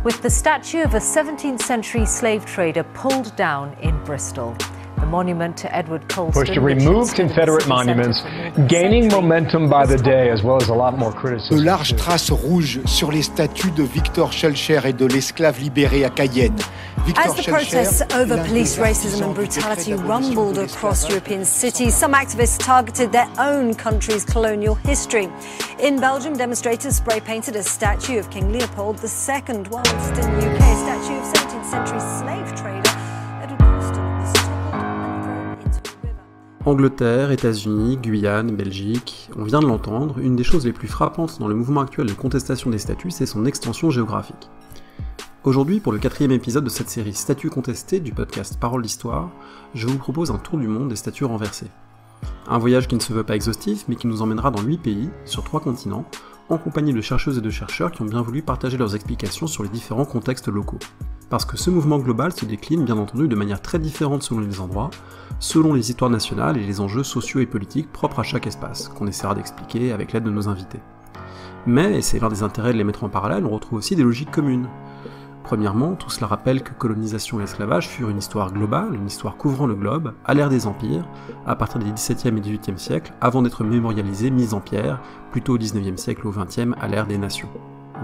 with the statue of a 17th century slave trader pulled down in Bristol. The monument to Edward Colston, push to remove Confederate monuments, gaining momentum by the day, as well as a lot more criticism. De larges traces rouges sur les statues de Victor Schœlcher et de l'esclave libéré à Cayenne. As the protests over police racism and brutality rumbled across European cities, some activists targeted their own country's colonial history. In Belgium, demonstrators spray-painted a statue of King Leopold II, whilst in the UK, a statue of 17th century slave trader Edward Colston was toppled and thrown into a river. Angleterre, États-Unis, Guyane, Belgique, on vient de l'entendre, une des choses les plus frappantes dans le mouvement actuel de contestation des statuts, c'est son extension géographique. Aujourd'hui, pour le 4e épisode de cette série Statues contestées du podcast Parole d'Histoire, je vous propose un tour du monde des statues renversées. Un voyage qui ne se veut pas exhaustif, mais qui nous emmènera dans 8 pays, sur 3 continents, en compagnie de chercheuses et de chercheurs qui ont bien voulu partager leurs explications sur les différents contextes locaux. Parce que ce mouvement global se décline bien entendu de manière très différente selon les endroits, selon les histoires nationales et les enjeux sociaux et politiques propres à chaque espace, qu'on essaiera d'expliquer avec l'aide de nos invités. Mais, et c'est l'un des intérêts de les mettre en parallèle, on retrouve aussi des logiques communes. Premièrement, tout cela rappelle que colonisation et esclavage furent une histoire globale, une histoire couvrant le globe, à l'ère des empires, à partir des XVIIe et XVIIIe siècles, avant d'être mémorialisée, mise en pierre, plutôt au XIXe siècle ou au XXe, à l'ère des nations.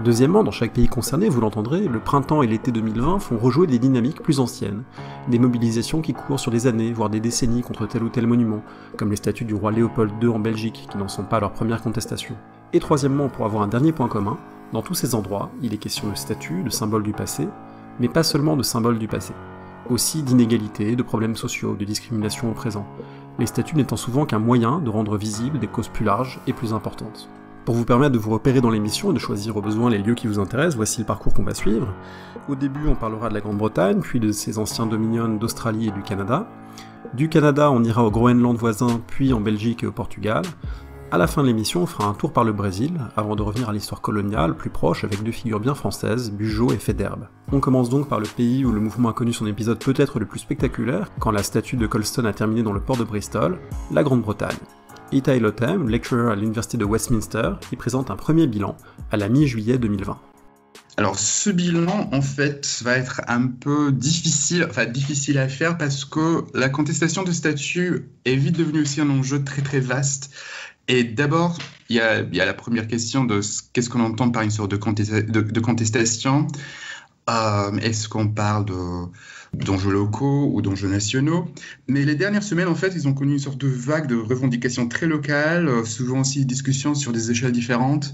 Deuxièmement, dans chaque pays concerné, vous l'entendrez, le printemps et l'été 2020 font rejouer des dynamiques plus anciennes, des mobilisations qui courent sur des années, voire des décennies contre tel ou tel monument, comme les statues du roi Léopold II en Belgique, qui n'en sont pas à leur première contestation. Et troisièmement, pour avoir un dernier point commun, dans tous ces endroits, il est question de statues, de symboles du passé, mais pas seulement de symboles du passé. Aussi d'inégalités, de problèmes sociaux, de discrimination au présent, les statues n'étant souvent qu'un moyen de rendre visibles des causes plus larges et plus importantes. Pour vous permettre de vous repérer dans l'émission et de choisir au besoin les lieux qui vous intéressent, voici le parcours qu'on va suivre. Au début, on parlera de la Grande-Bretagne, puis de ses anciens dominions d'Australie et du Canada. Du Canada, on ira au Groenland voisin, puis en Belgique et au Portugal. À la fin de l'émission, on fera un tour par le Brésil, avant de revenir à l'histoire coloniale, plus proche, avec 2 figures bien françaises, Bugeaud et Faidherbe. On commence donc par le pays où le mouvement a connu son épisode peut-être le plus spectaculaire, quand la statue de Colston a terminé dans le port de Bristol, la Grande-Bretagne. Itai Lothem, lecturer à l'université de Westminster, y présente un premier bilan, à la mi-juillet 2020. Alors ce bilan, en fait, va être un peu difficile à faire parce que la contestation de statut est vite devenue aussi un enjeu très très vaste. Et d'abord, il y a la première question de qu'est-ce qu'on entend par une sorte de contestation. Est-ce qu'on parle d'enjeux locaux ou d'enjeux nationaux? Mais les dernières semaines, en fait, ils ont connu une sorte de vague de revendications très locales, souvent aussi discussions sur des échelles différentes,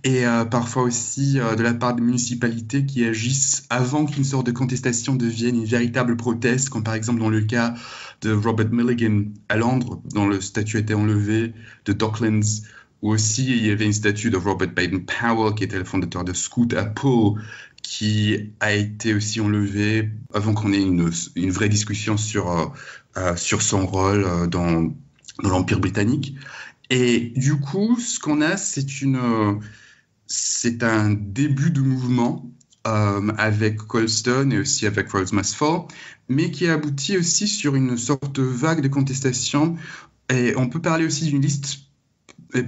et parfois aussi de la part des municipalités qui agissent avant qu'une sorte de contestation devienne une véritable proteste, comme par exemple dans le cas de Robert Milligan à Londres, dont le statut a été enlevé, de Docklands, où aussi il y avait une statue de Robert Baden-Powell, qui était le fondateur de Scoot à Poole, qui a été aussi enlevée avant qu'on ait une vraie discussion sur son rôle dans l'Empire britannique. Et du coup, ce qu'on a, c'est un début de mouvement avec Colston et aussi avec Rhodes Must Fall, mais qui a abouti aussi sur une sorte de vague de contestation. Et on peut parler aussi d'une liste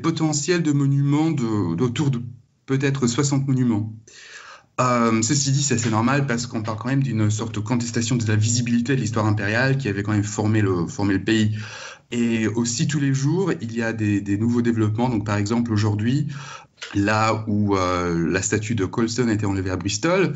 potentielle de monuments d'autour de peut-être 60 monuments. Ceci dit, c'est assez normal parce qu'on parle quand même d'une sorte de contestation de la visibilité de l'histoire impériale qui avait quand même formé le pays. Et aussi tous les jours, il y a des nouveaux développements. Donc par exemple aujourd'hui, là où la statue de Colston a été enlevée à Bristol,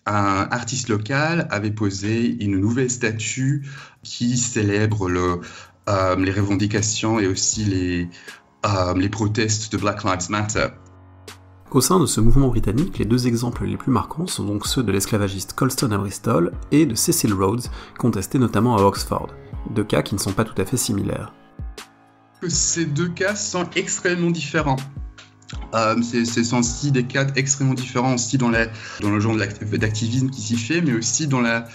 un artiste local avait posé une nouvelle statue qui célèbre les revendications et aussi les protestes de Black Lives Matter. Au sein de ce mouvement britannique, les 2 exemples les plus marquants sont donc ceux de l'esclavagiste Colston à Bristol et de Cecil Rhodes, contesté notamment à Oxford. 2 cas qui ne sont pas tout à fait similaires. Ces 2 cas sont extrêmement différents. Ce sont aussi des cas extrêmement différents aussi dans le genre d'activisme qui s'y fait, mais aussi dans la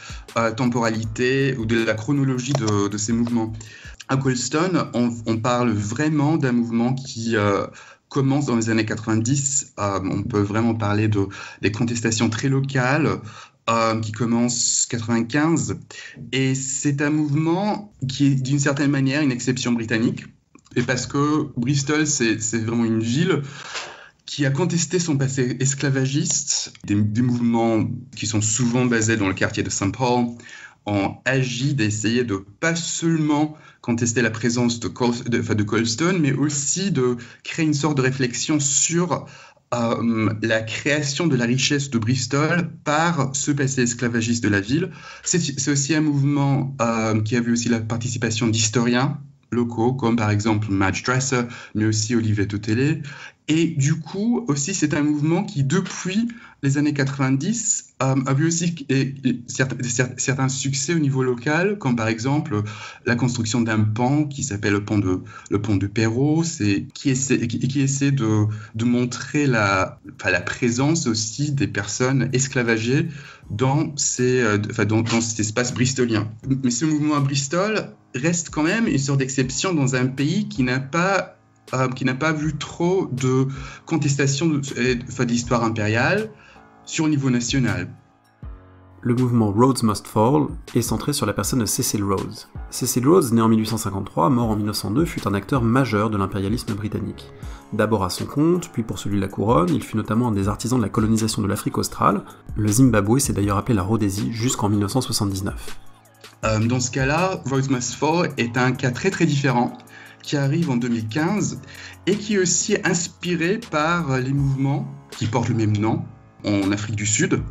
temporalité ou de la chronologie de ces mouvements. À Colston, on parle vraiment d'un mouvement qui commence dans les années 90. On peut vraiment parler des contestations très locales qui commence en 95. Et c'est un mouvement qui est d'une certaine manière une exception britannique. Et parce que Bristol, c'est vraiment une ville qui a contesté son passé esclavagiste. Des mouvements qui sont souvent basés dans le quartier de St. Paul ont agi d'essayer de pas seulement contester la présence de Colston, mais aussi de créer une sorte de réflexion sur la création de la richesse de Bristol par ce passé esclavagiste de la ville. C'est aussi un mouvement qui a vu aussi la participation d'historiens locaux, comme par exemple Madge Dresser, mais aussi Olivier Totelé. Et du coup, aussi, c'est un mouvement qui, depuis les années 90, a vu aussi certains succès au niveau local, comme par exemple la construction d'un pont qui s'appelle le pont de Perrault, qui essaie de montrer la présence aussi des personnes esclavagées dans cet espace bristolien. Mais ce mouvement à Bristol reste quand même une sorte d'exception dans un pays qui n'a pas vu trop de contestation d'histoire impériale sur le niveau national. Le mouvement Rhodes Must Fall est centré sur la personne de Cecil Rhodes. Cecil Rhodes, né en 1853, mort en 1902, fut un acteur majeur de l'impérialisme britannique. D'abord à son compte, puis pour celui de la couronne, il fut notamment un des artisans de la colonisation de l'Afrique australe. Le Zimbabwe s'est d'ailleurs appelé la Rhodésie jusqu'en 1979. Dans ce cas-là, Rhodes Must Fall est un cas très très différent, qui arrive en 2015 et qui est aussi inspiré par les mouvements qui portent le même nom en Afrique du Sud.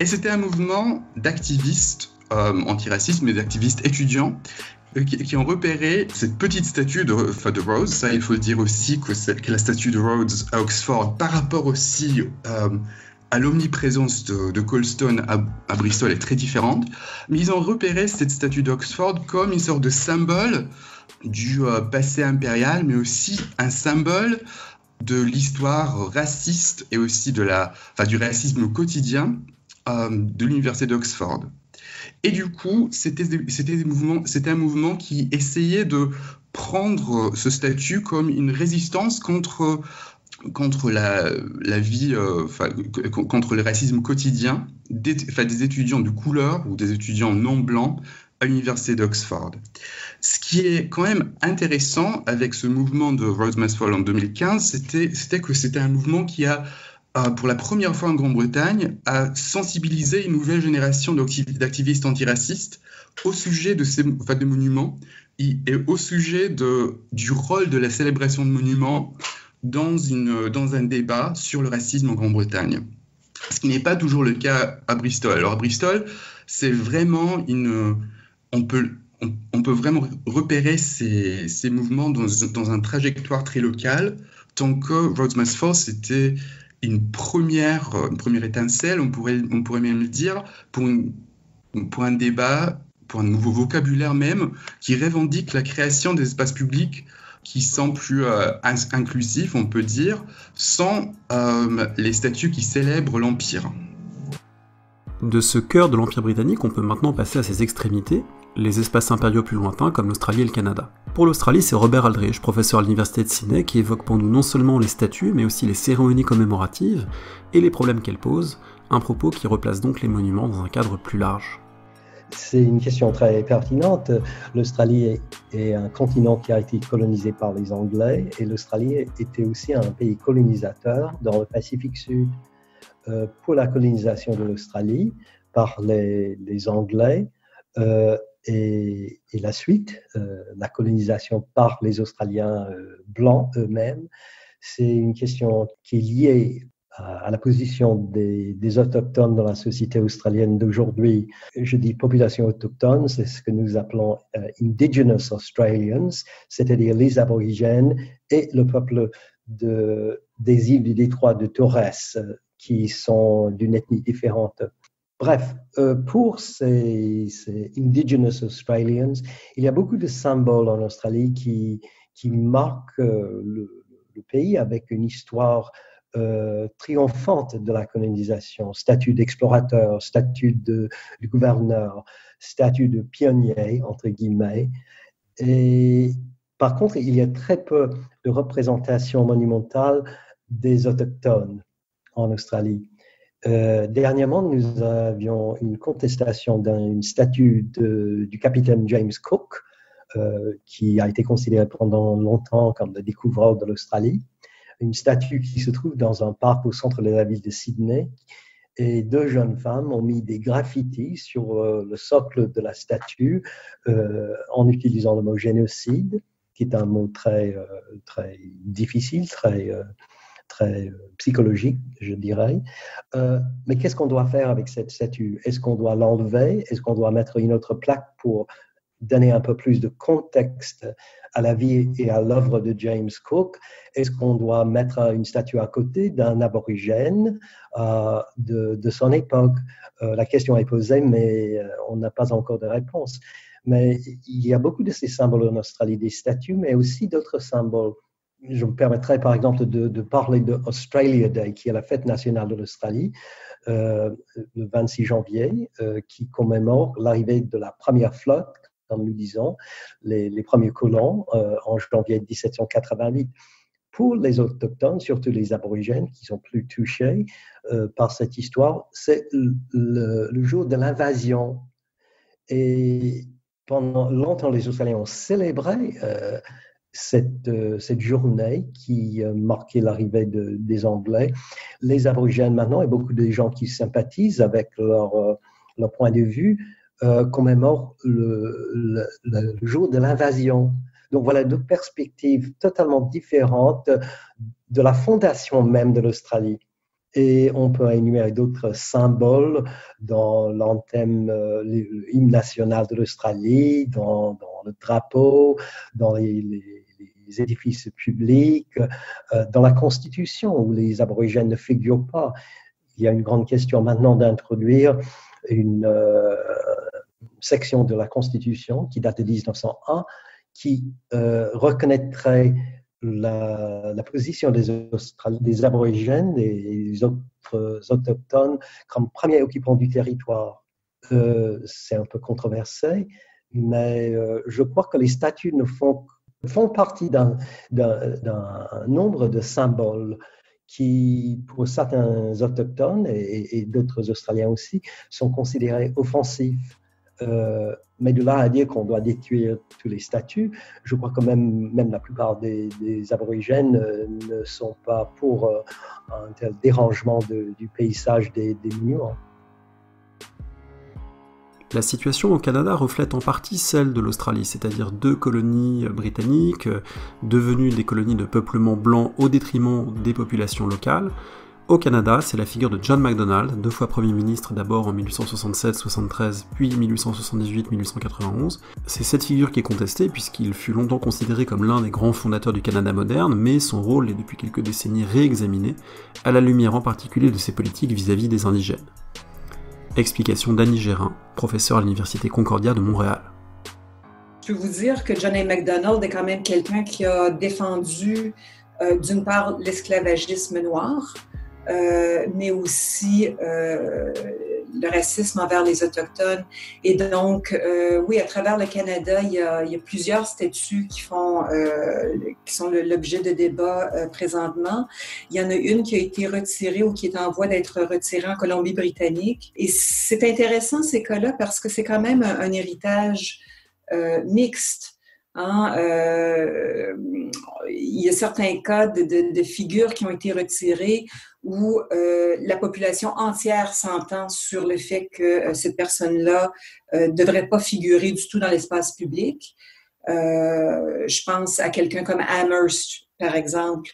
Et c'était un mouvement d'activistes antiracistes, mais d'activistes étudiants qui ont repéré cette petite statue de Rhodes. Ça, il faut le dire aussi que la statue de Rhodes à Oxford, par rapport aussi à l'omniprésence de Colston à Bristol, est très différente. Mais ils ont repéré cette statue d'Oxford comme une sorte de symbole du passé impérial, mais aussi un symbole de l'histoire raciste et aussi du racisme quotidien de l'université d'Oxford. Et du coup, c'était un mouvement qui essayait de prendre ce statut comme une résistance contre la vie, contre le racisme quotidien des étudiants de couleur ou des étudiants non blancs à l'université d'Oxford. Ce qui est quand même intéressant avec ce mouvement de Rhodes Must Fall en 2015, c'était que c'était un mouvement qui a, pour la première fois en Grande-Bretagne, a sensibilisé une nouvelle génération d'activistes antiracistes au sujet de ces monuments et au sujet du rôle de la célébration de monuments dans un débat sur le racisme en Grande-Bretagne. Ce qui n'est pas toujours le cas à Bristol. Alors à Bristol, c'est vraiment on peut vraiment repérer ces mouvements dans une trajectoire très locale, tant que Rhodes Must Fall, c'était une première étincelle, on pourrait même le dire, pour un débat, pour un nouveau vocabulaire même, qui revendique la création des espaces publics qui sont plus inclusifs, on peut dire, sans les statues qui célèbrent l'Empire. De ce cœur de l'Empire britannique, on peut maintenant passer à ses extrémités, les espaces impériaux plus lointains comme l'Australie et le Canada. Pour l'Australie, c'est Robert Aldridge, professeur à l'université de Sydney, qui évoque pour nous non seulement les statues, mais aussi les cérémonies commémoratives et les problèmes qu'elles posent, un propos qui replace donc les monuments dans un cadre plus large. C'est une question très pertinente. L'Australie est un continent qui a été colonisé par les Anglais et l'Australie était aussi un pays colonisateur dans le Pacifique Sud. Pour la colonisation de l'Australie par les Anglais et la suite, la colonisation par les Australiens blancs eux-mêmes, c'est une question qui est liée à la position des autochtones dans la société australienne d'aujourd'hui. Je dis population autochtone, c'est ce que nous appelons Indigenous Australians, c'est-à-dire les aborigènes et le peuple des îles du détroit de Torres, qui sont d'une ethnie différente. Bref, pour ces Indigenous Australians, il y a beaucoup de symboles en Australie qui marquent le pays avec une histoire triomphante de la colonisation, statut d'explorateur, statut de gouverneur, statut de pionnier, entre guillemets. Et par contre, il y a très peu de représentation monumentale des autochtones en Australie. Dernièrement, nous avions une contestation d'une statue du capitaine James Cook, qui a été considéré pendant longtemps comme le découvreur de l'Australie. une statue qui se trouve dans un parc au centre de la ville de Sydney. Et 2 jeunes femmes ont mis des graffitis sur le socle de la statue en utilisant le mot génocide, qui est un mot très difficile, très psychologique, je dirais. Mais qu'est-ce qu'on doit faire avec cette statue? Est-ce qu'on doit l'enlever? Est-ce qu'on doit mettre une autre plaque pour donner un peu plus de contexte à la vie et à l'œuvre de James Cook? Est-ce qu'on doit mettre une statue à côté d'un aborigène de son époque? La question est posée, mais on n'a pas encore de réponse. Mais il y a beaucoup de ces symboles en Australie, des statues, mais aussi d'autres symboles. Je me permettrai par exemple de parler de Australia Day, qui est la fête nationale de l'Australie, le 26 janvier, qui commémore l'arrivée de la première flotte, comme nous disons, les premiers colons en janvier 1788. Pour les autochtones, surtout les aborigènes qui sont plus touchés par cette histoire, c'est le jour de l'invasion. Et pendant longtemps, les Australiens ont célébré cette journée qui marquait l'arrivée des Anglais. Les aborigènes maintenant, et beaucoup de gens qui sympathisent avec leur point de vue, commémorent le jour de l'invasion. Donc voilà 2 perspectives totalement différentes de la fondation même de l'Australie. Et on peut énumérer d'autres symboles dans l'anthème, l'hymne national de l'Australie, dans le drapeau, dans les édifices publics, dans la Constitution où les aborigènes ne figurent pas. Il y a une grande question maintenant d'introduire une section de la Constitution qui date de 1901 qui reconnaîtrait la position des aborigènes et des autres autochtones comme premiers occupants du territoire. C'est un peu controversé, mais je crois que les statuts font partie d'un nombre de symboles qui, pour certains autochtones et d'autres Australiens aussi, sont considérés offensifs. Mais de là à dire qu'on doit détruire tous les statuts, je crois que même la plupart des aborigènes ne sont pas pour un tel dérangement du paysage des monuments. La situation au Canada reflète en partie celle de l'Australie, c'est-à-dire 2 colonies britanniques devenues des colonies de peuplement blanc au détriment des populations locales. Au Canada, c'est la figure de John Macdonald, 2 fois Premier ministre d'abord en 1867-73, puis 1878-1891. C'est cette figure qui est contestée puisqu'il fut longtemps considéré comme l'un des grands fondateurs du Canada moderne, mais son rôle est depuis quelques décennies réexaminé, à la lumière en particulier de ses politiques vis-à-vis des indigènes. Explication d'Annie Gérin, professeure à l'Université Concordia de Montréal. Je peux vous dire que John A. Macdonald est quand même quelqu'un qui a défendu d'une part l'esclavagisme noir, mais aussi le racisme envers les Autochtones. Et donc, oui, à travers le Canada, il y a plusieurs statues qui sont l'objet de débats présentement. Il y en a une qui a été retirée ou qui est en voie d'être retirée en Colombie-Britannique. Et c'est intéressant, ces cas-là, parce que c'est quand même un héritage mixte. Il y a certains cas de figures qui ont été retirées où la population entière s'entend sur le fait que cette personne-là ne devrait pas figurer du tout dans l'espace public. Je pense à quelqu'un comme Amherst, par exemple,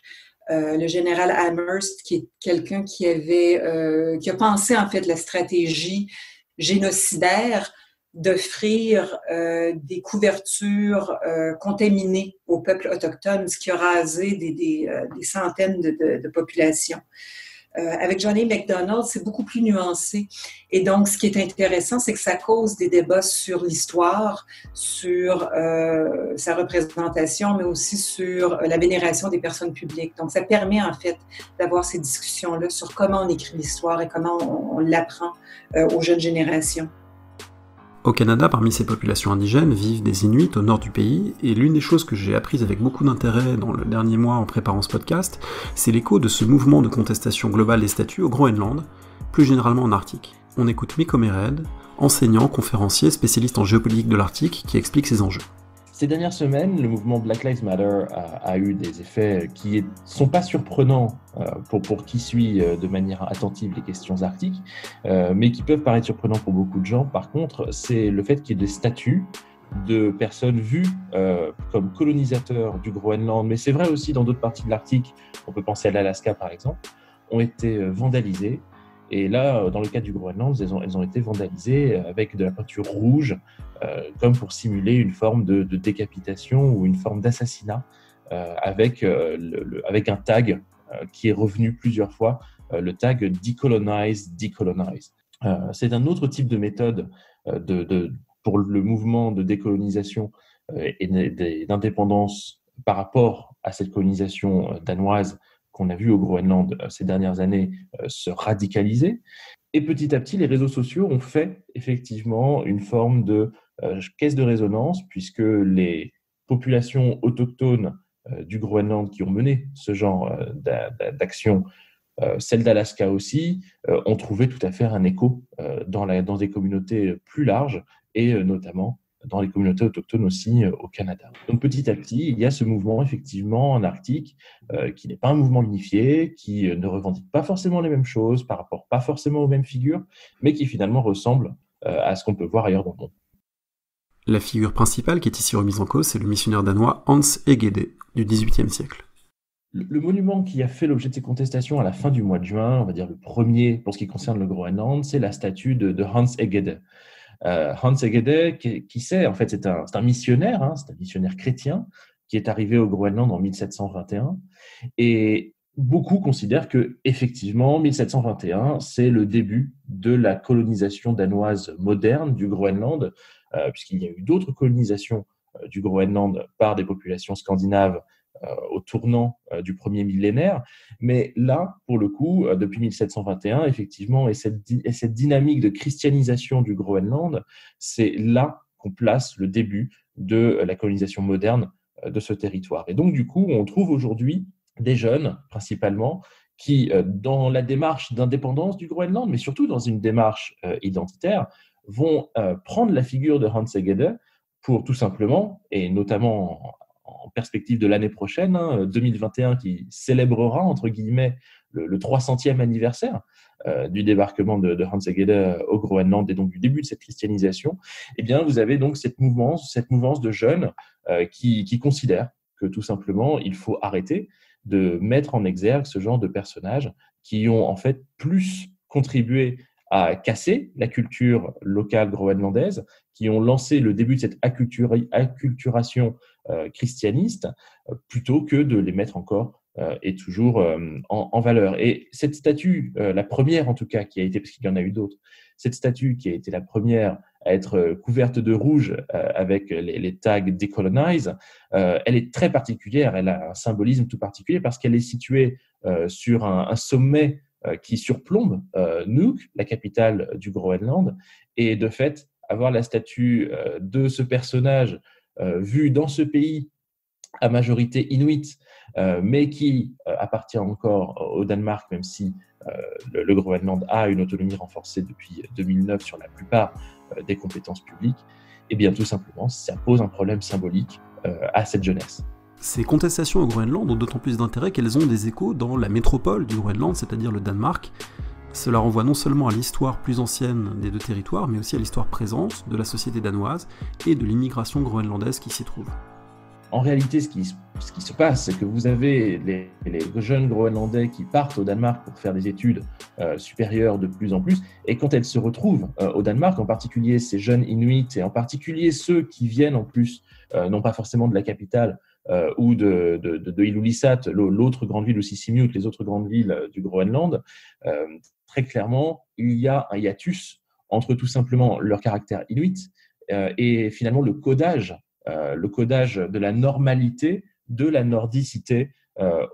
le général Amherst, qui est quelqu'un qui a pensé en fait la stratégie génocidaire d'offrir des couvertures contaminées au peuple autochtone, ce qui a rasé des centaines de populations. Avec John A. Macdonald, c'est beaucoup plus nuancé. Et donc, ce qui est intéressant, c'est que ça cause des débats sur l'histoire, sur sa représentation, mais aussi sur la vénération des personnes publiques. Donc, ça permet en fait d'avoir ces discussions-là sur comment on écrit l'histoire et comment on l'apprend aux jeunes générations. Au Canada, parmi ces populations indigènes, vivent des Inuits au nord du pays, et l'une des choses que j'ai apprises avec beaucoup d'intérêt dans le dernier mois en préparant ce podcast, c'est l'écho de ce mouvement de contestation globale des statuts au Groenland, plus généralement en Arctique. On écoute Mikko Mered, enseignant, conférencier, spécialiste en géopolitique de l'Arctique, qui explique ces enjeux. Ces dernières semaines, le mouvement Black Lives Matter a eu des effets qui ne sont pas surprenants pour qui suit de manière attentive les questions arctiques, mais qui peuvent paraître surprenants pour beaucoup de gens. Par contre, c'est le fait qu'il y ait des statues de personnes vues comme colonisateurs du Groenland, mais c'est vrai aussi dans d'autres parties de l'Arctique, on peut penser à l'Alaska par exemple, ont été vandalisées. Et là, dans le cas du Groenland, elles ont été vandalisées avec de la peinture rouge, comme pour simuler une forme de décapitation ou une forme d'assassinat, avec un tag qui est revenu plusieurs fois, le tag « Decolonize, Decolonize ». C'est un autre type de méthode pour le mouvement de décolonisation et d'indépendance par rapport à cette colonisation danoise qu'on a vu au Groenland ces dernières années se radicaliser. Et petit à petit, les réseaux sociaux ont fait effectivement une forme de caisse de résonance, puisque les populations autochtones du Groenland qui ont mené ce genre d'action, celles d'Alaska aussi, ont trouvé tout à fait un écho dans des communautés plus larges, et notamment dans les communautés autochtones aussi au Canada. Donc petit à petit, il y a ce mouvement effectivement en Arctique qui n'est pas un mouvement unifié, qui ne revendique pas forcément les mêmes choses, par rapport pas forcément aux mêmes figures, mais qui finalement ressemble à ce qu'on peut voir ailleurs dans le monde. La figure principale qui est ici remise en cause, c'est le missionnaire danois Hans Egede du XVIIIe siècle. Le monument qui a fait l'objet de ces contestations à la fin du mois de juin, on va dire le premier pour ce qui concerne le Groenland, c'est la statue de Hans Egede. Hans Egede, qui c'est en fait, c'est un missionnaire, c'est un missionnaire chrétien qui est arrivé au Groenland en 1721, et beaucoup considèrent que effectivement 1721 c'est le début de la colonisation danoise moderne du Groenland, puisqu'il y a eu d'autres colonisations du Groenland par des populations scandinaves au tournant du premier millénaire. Mais là, pour le coup, depuis 1721, effectivement, et cette dynamique de christianisation du Groenland, c'est là qu'on place le début de la colonisation moderne de ce territoire. Et donc, du coup, on trouve aujourd'hui des jeunes, principalement, qui, dans la démarche d'indépendance du Groenland, mais surtout dans une démarche identitaire, vont prendre la figure de Hans Egede pour tout simplement, et notamment en perspective de l'année prochaine, 2021, qui célébrera, entre guillemets, le 300e anniversaire du débarquement de Hans Egede au Groenland et donc du début de cette christianisation, eh bien, vous avez donc cette mouvance de jeunes qui considèrent que tout simplement, il faut arrêter de mettre en exergue ce genre de personnages qui ont en fait plus contribué à casser la culture locale groenlandaise, qui ont lancé le début de cette acculturation christianiste, plutôt que de les mettre encore et toujours en valeur. Et cette statue, la première en tout cas, qui a été, parce qu'il y en a eu d'autres, cette statue qui a été la première à être couverte de rouge avec les tags « Decolonize », elle est très particulière, elle a un symbolisme tout particulier parce qu'elle est située sur un sommet qui surplombe Nuuk, la capitale du Groenland, et de fait, avoir la statue de ce personnage vu dans ce pays à majorité inuit, mais qui appartient encore au Danemark, même si le Groenland a une autonomie renforcée depuis 2009 sur la plupart des compétences publiques, et bien tout simplement, ça pose un problème symbolique à cette jeunesse. Ces contestations au Groenland ont d'autant plus d'intérêt qu'elles ont des échos dans la métropole du Groenland, c'est-à-dire le Danemark. Cela renvoie non seulement à l'histoire plus ancienne des deux territoires, mais aussi à l'histoire présente de la société danoise et de l'immigration groenlandaise qui s'y trouve. En réalité, ce qui se passe, c'est que vous avez les jeunes Groenlandais qui partent au Danemark pour faire des études supérieures de plus en plus, et quand elles se retrouvent au Danemark, en particulier ces jeunes Inuits, et en particulier ceux qui viennent en plus, non pas forcément de la capitale, ou de Ilulissat, l'autre grande ville, ou Sisimiut, les autres grandes villes du Groenland, très clairement, il y a un hiatus entre tout simplement leur caractère inuit et finalement le codage de la normalité, de la nordicité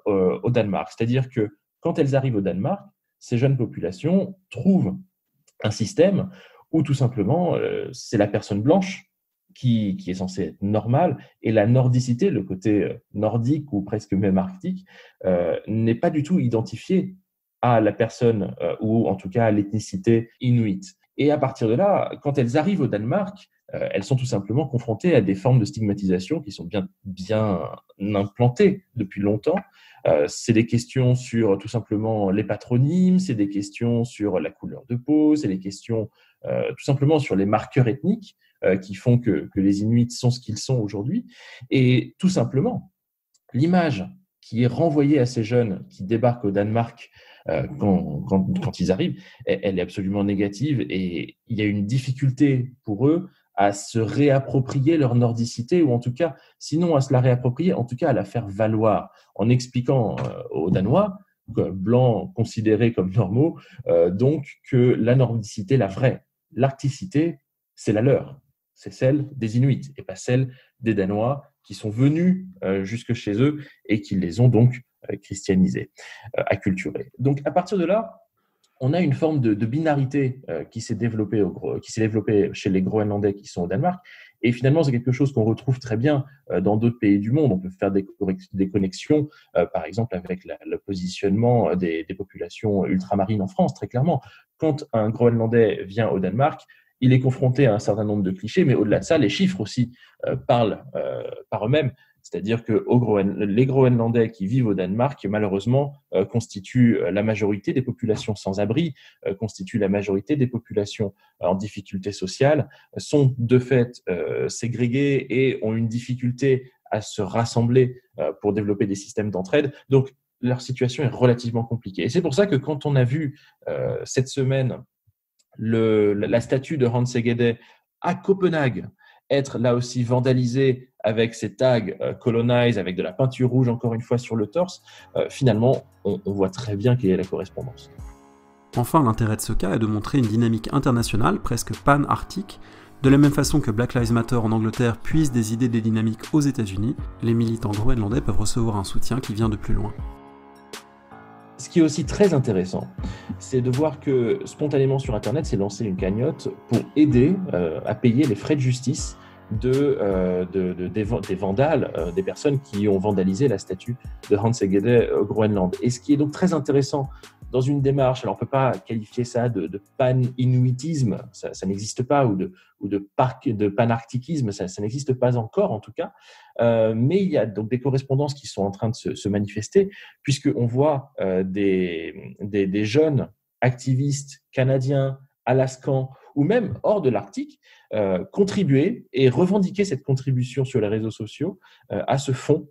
au Danemark. C'est-à-dire que quand elles arrivent au Danemark, ces jeunes populations trouvent un système où tout simplement c'est la personne blanche qui est censée être normale, et la nordicité, le côté nordique ou presque même arctique, n'est pas du tout identifié à la personne ou en tout cas à l'ethnicité inuite. Et à partir de là, quand elles arrivent au Danemark, elles sont tout simplement confrontées à des formes de stigmatisation qui sont bien implantées depuis longtemps. C'est des questions sur tout simplement les patronymes, c'est des questions sur la couleur de peau, c'est des questions tout simplement sur les marqueurs ethniques qui font que les Inuits sont ce qu'ils sont aujourd'hui. Et tout simplement, l'image qui est renvoyée à ces jeunes qui débarquent au Danemark quand ils arrivent, elle est absolument négative et il y a une difficulté pour eux à se réapproprier leur nordicité, ou en tout cas, sinon à se la réapproprier, en tout cas à la faire valoir, en expliquant aux Danois, blancs considérés comme normaux, donc que la nordicité, la vraie, l'arcticité, c'est la leur, c'est celle des Inuits et pas celle des Danois qui sont venus jusque chez eux et qui les ont donc christianisés, acculturés. Donc à partir de là, on a une forme de binarité qui s'est développée chez les Groenlandais qui sont au Danemark. Et finalement, c'est quelque chose qu'on retrouve très bien dans d'autres pays du monde. On peut faire des connexions, par exemple, avec le positionnement des populations ultramarines en France, très clairement. Quand un Groenlandais vient au Danemark, il est confronté à un certain nombre de clichés, mais au-delà de ça, les chiffres aussi parlent par eux-mêmes. C'est-à-dire que les Groenlandais qui vivent au Danemark, malheureusement, constituent la majorité des populations sans abri, constituent la majorité des populations en difficulté sociale, sont de fait ségrégés et ont une difficulté à se rassembler pour développer des systèmes d'entraide. Donc, leur situation est relativement compliquée. Et c'est pour ça que quand on a vu cette semaine la statue de Hans Egede à Copenhague être là aussi vandalisée avec ces tags colonize, avec de la peinture rouge encore une fois sur le torse, finalement, on voit très bien quelle est la correspondance. Enfin, l'intérêt de ce cas est de montrer une dynamique internationale, presque pan-arctique. De la même façon que Black Lives Matter en Angleterre puise des idées des dynamiques aux États-Unis, les militants groenlandais peuvent recevoir un soutien qui vient de plus loin. Ce qui est aussi très intéressant, c'est de voir que spontanément sur Internet s'est lancée une cagnotte pour aider à payer les frais de justice des vandales, des personnes qui ont vandalisé la statue de Hans Egede au Groenland. Et ce qui est donc très intéressant dans une démarche, alors on ne peut pas qualifier ça de pan-inuitisme, ça n'existe pas, ou de panarctiquisme, ça n'existe pas encore en tout cas, mais il y a donc des correspondances qui sont en train de se manifester, puisqu'on voit des jeunes activistes canadiens, alaskans, ou même hors de l'Arctique, contribuer et revendiquer cette contribution sur les réseaux sociaux à ce fonds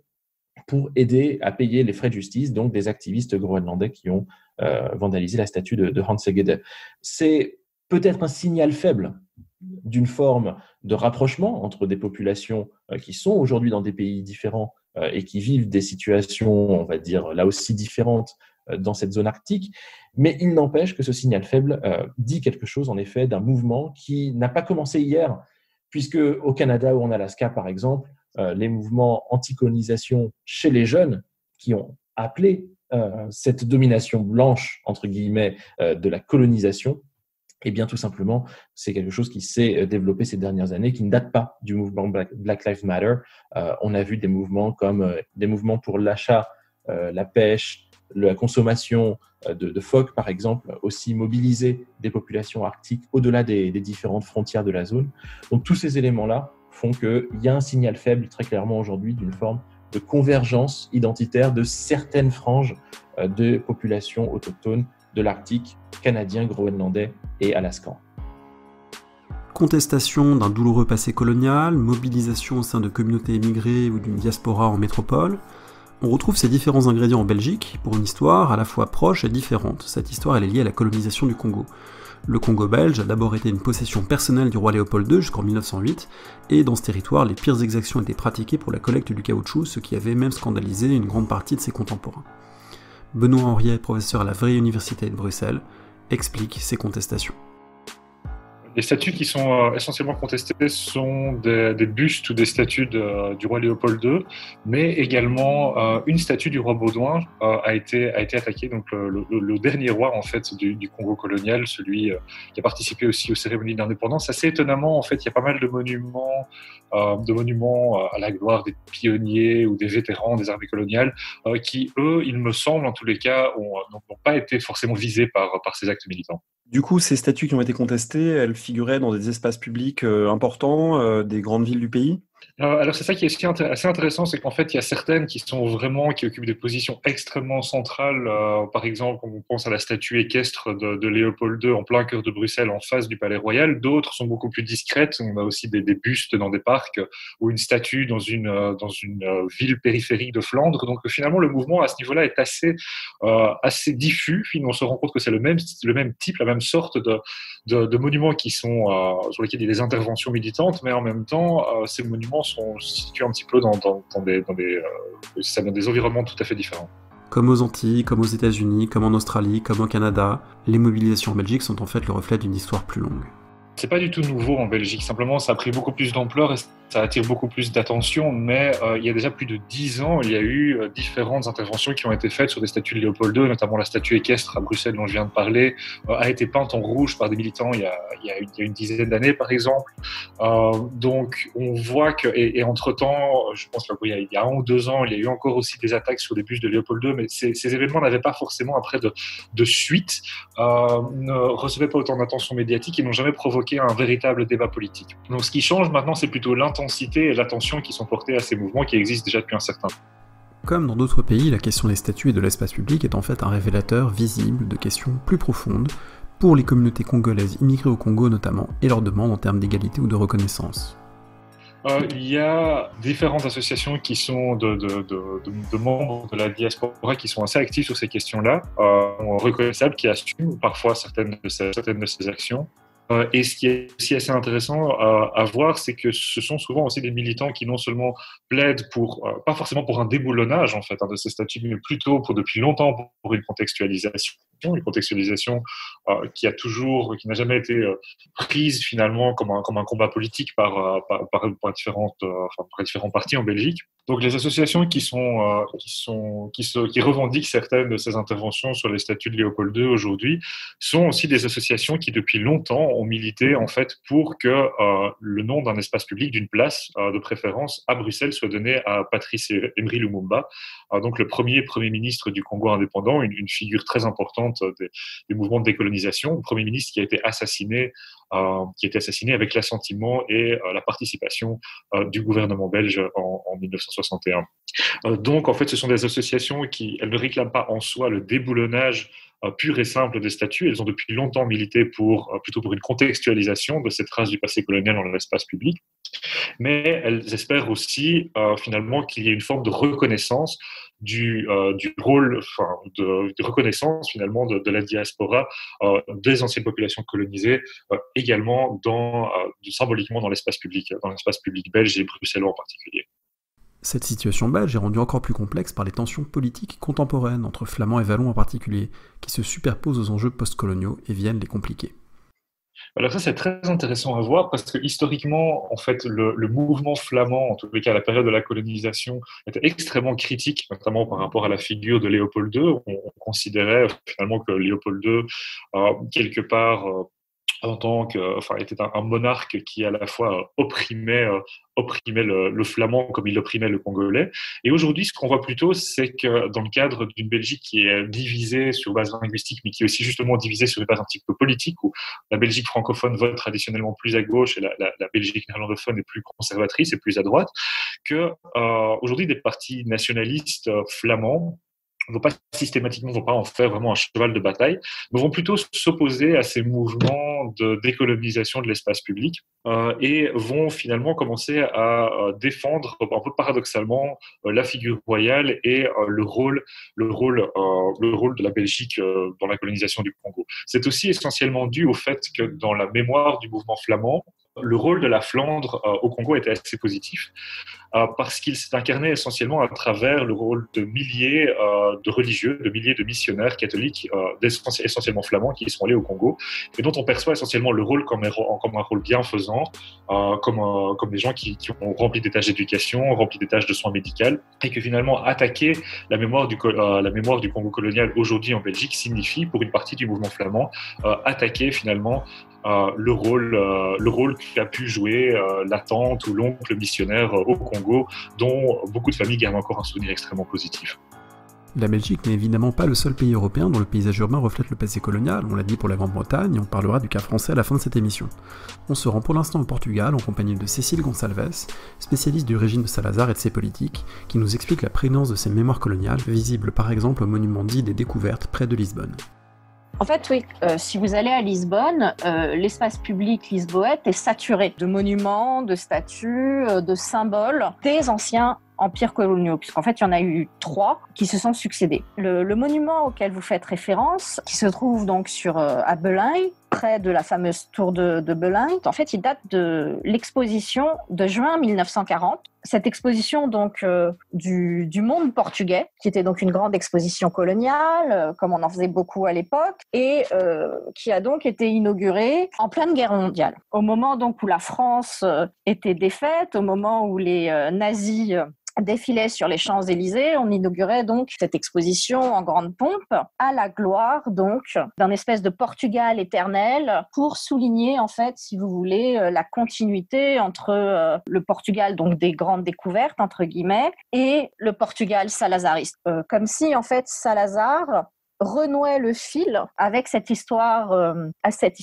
pour aider à payer les frais de justice, donc des activistes groenlandais qui ont vandalisé la statue de Hans Egede. C'est peut-être un signal faible d'une forme de rapprochement entre des populations qui sont aujourd'hui dans des pays différents et qui vivent des situations, on va dire, là aussi différentes dans cette zone arctique, mais il n'empêche que ce signal faible dit quelque chose, en effet, d'un mouvement qui n'a pas commencé hier, puisque au Canada ou en Alaska, par exemple, les mouvements anti-colonisation chez les jeunes qui ont appelé cette domination blanche, entre guillemets, de la colonisation, eh bien, tout simplement, c'est quelque chose qui s'est développé ces dernières années, qui ne date pas du mouvement Black Lives Matter. On a vu des mouvements comme des mouvements pour l'achat, la pêche, la consommation de phoques, par exemple, aussi mobiliser des populations arctiques au-delà des différentes frontières de la zone. Donc, tous ces éléments-là font qu'il y a un signal faible, très clairement aujourd'hui, d'une forme de convergence identitaire de certaines franges de populations autochtones de l'Arctique, canadien, groenlandais et alaskan. Contestation d'un douloureux passé colonial, mobilisation au sein de communautés émigrées ou d'une diaspora en métropole. On retrouve ces différents ingrédients en Belgique pour une histoire à la fois proche et différente. Cette histoire elle est liée à la colonisation du Congo. Le Congo belge a d'abord été une possession personnelle du roi Léopold II jusqu'en 1908, et dans ce territoire, les pires exactions étaient pratiquées pour la collecte du caoutchouc, ce qui avait même scandalisé une grande partie de ses contemporains. Benoît Henriet, professeur à la Vrije Université de Bruxelles, explique ces contestations. Les statues qui sont essentiellement contestées sont des bustes ou des statues du roi Léopold II, mais également une statue du roi Baudouin a été attaquée. Donc le dernier roi en fait du Congo colonial, celui qui a participé aussi aux cérémonies d'indépendance. Assez étonnamment, en fait, il y a pas mal de monuments à la gloire des pionniers ou des vétérans des armées coloniales qui, eux, il me semble, en tous les cas, n'ont pas été forcément visés par ces actes militants. Du coup, ces statues qui ont été contestées, elles figuraient dans des espaces publics importants, des grandes villes du pays? Alors c'est ça qui est aussi assez intéressant, c'est qu'en fait il y a certaines qui occupent des positions extrêmement centrales. Par exemple, on pense à la statue équestre de Léopold II en plein cœur de Bruxelles, en face du Palais Royal. D'autres sont beaucoup plus discrètes. On a aussi des bustes dans des parcs ou une statue dans une ville périphérique de Flandre. Donc finalement le mouvement à ce niveau-là est assez diffus. Puis on se rend compte que c'est le même type, la même sorte de monuments qui sont sur lesquels il y a des interventions militantes, mais en même temps ces monuments sont situés un petit peu dans des environnements tout à fait différents. Comme aux Antilles, comme aux États-Unis, comme en Australie, comme au Canada, les mobilisations en Belgique sont en fait le reflet d'une histoire plus longue. C'est pas du tout nouveau en Belgique, simplement ça a pris beaucoup plus d'ampleur et ça attire beaucoup plus d'attention, mais il y a déjà plus de 10 ans, il y a eu différentes interventions qui ont été faites sur des statues de Léopold II, notamment la statue équestre à Bruxelles dont je viens de parler, a été peinte en rouge par des militants il y a une dizaine d'années par exemple. Donc on voit que, et entre-temps, je pense qu'il y a 1 ou 2 ans, il y a eu encore aussi des attaques sur des bustes de Léopold II, mais ces événements n'avaient pas forcément après de suite, ne recevaient pas autant d'attention médiatique et n'ont jamais provoqué un véritable débat politique. Donc ce qui change maintenant, c'est plutôt l'intensité et l'attention qui sont portées à ces mouvements qui existent déjà depuis un certain temps. Comme dans d'autres pays, la question des statues et de l'espace public est en fait un révélateur visible de questions plus profondes pour les communautés congolaises immigrées au Congo notamment, et leurs demandes en termes d'égalité ou de reconnaissance. Il y a différentes associations qui sont de membres de la diaspora qui sont assez actifs sur ces questions-là, reconnaissables, qui assument parfois certaines de ces actions. Et ce qui est aussi assez intéressant à voir, c'est que ce sont souvent aussi des militants qui non seulement plaident pour, pas forcément pour un déboulonnage en fait de ces statuts, mais plutôt depuis longtemps pour une contextualisation qui n'a jamais été prise finalement comme un combat politique par différents partis en Belgique. Donc les associations qui revendiquent certaines de ces interventions sur les statuts de Léopold II aujourd'hui sont aussi des associations qui depuis longtemps ont milité en fait pour que le nom d'un espace public, d'une place de préférence à Bruxelles soit donné à Patrice Emery Lumumba, donc le premier ministre du Congo indépendant, une figure très importante des mouvements de décolonisation, le premier ministre qui a été assassiné avec l'assentiment et la participation du gouvernement belge en 1961. Donc en fait, ce sont des associations elles ne réclament pas en soi le déboulonnage pur et simple des statuts. Elles ont depuis longtemps milité plutôt pour une contextualisation de cette trace du passé colonial dans l'espace public. Mais elles espèrent aussi finalement qu'il y ait une forme de reconnaissance du rôle, de reconnaissance finalement de la diaspora des anciennes populations colonisées, également symboliquement dans l'espace public belge et bruxellois en particulier. Cette situation belge est rendue encore plus complexe par les tensions politiques contemporaines entre flamands et wallons en particulier, qui se superposent aux enjeux postcoloniaux et viennent les compliquer. Alors ça, c'est très intéressant à voir parce que historiquement, en fait, le mouvement flamand, en tous les cas à la période de la colonisation, était extrêmement critique, notamment par rapport à la figure de Léopold II. On considérait finalement que Léopold II, quelque part, était un monarque qui à la fois opprimait le flamand comme il opprimait le congolais. Et aujourd'hui, ce qu'on voit plutôt, c'est que dans le cadre d'une Belgique qui est divisée sur base linguistique, mais qui est aussi justement divisée sur des bases un petit peu politiques, où la Belgique francophone vote traditionnellement plus à gauche et la Belgique néerlandophone est plus conservatrice et plus à droite, que aujourd'hui des partis nationalistes flamands ne vont pas en faire vraiment un cheval de bataille, mais vont plutôt s'opposer à ces mouvements de décolonisation de l'espace public et vont finalement commencer à défendre un peu paradoxalement la figure royale et le rôle de la Belgique dans la colonisation du Congo. C'est aussi essentiellement dû au fait que dans la mémoire du mouvement flamand, le rôle de la Flandre au Congo était assez positif parce qu'il s'est incarné essentiellement à travers le rôle de milliers de religieux, de milliers de missionnaires catholiques essentiellement flamands qui sont allés au Congo et dont on perçoit essentiellement le rôle comme un rôle bienfaisant, comme des gens qui ont rempli des tâches d'éducation, rempli des tâches de soins médicaux et que finalement attaquer la mémoire du Congo colonial aujourd'hui en Belgique signifie pour une partie du mouvement flamand attaquer finalement le rôle qu'a pu jouer la tante ou l'oncle missionnaire au Congo, dont beaucoup de familles gardent encore un souvenir extrêmement positif. La Belgique n'est évidemment pas le seul pays européen dont le paysage urbain reflète le passé colonial, on l'a dit pour la Grande-Bretagne, et on parlera du cas français à la fin de cette émission. On se rend pour l'instant au Portugal en compagnie de Cécile Gonçalves, spécialiste du régime de Salazar et de ses politiques, qui nous explique la prégnance de ces mémoires coloniales, visibles par exemple au monument dit des Découvertes près de Lisbonne. En fait, oui, si vous allez à Lisbonne, l'espace public lisboète est saturé de monuments, de statues, de symboles des anciens empires coloniaux, puisqu'en fait, il y en a eu 3 qui se sont succédés. Le monument auquel vous faites référence, qui se trouve donc à Belém, près de la fameuse tour de Belém, en fait, il date de l'exposition de juin 1940. Cette exposition donc du monde portugais, qui était donc une grande exposition coloniale, comme on en faisait beaucoup à l'époque, et qui a donc été inaugurée en pleine guerre mondiale. Au moment donc où la France était défaite, au moment où les nazis défilaient sur les Champs-Élysées, on inaugurait donc cette exposition en grande pompe à la gloire donc d'un espèce de Portugal éternel pour souligner en fait, si vous voulez, la continuité entre le Portugal donc des grandes découvertes entre guillemets et le Portugal salazariste. Comme si en fait Salazar renouait le fil avec cette histoire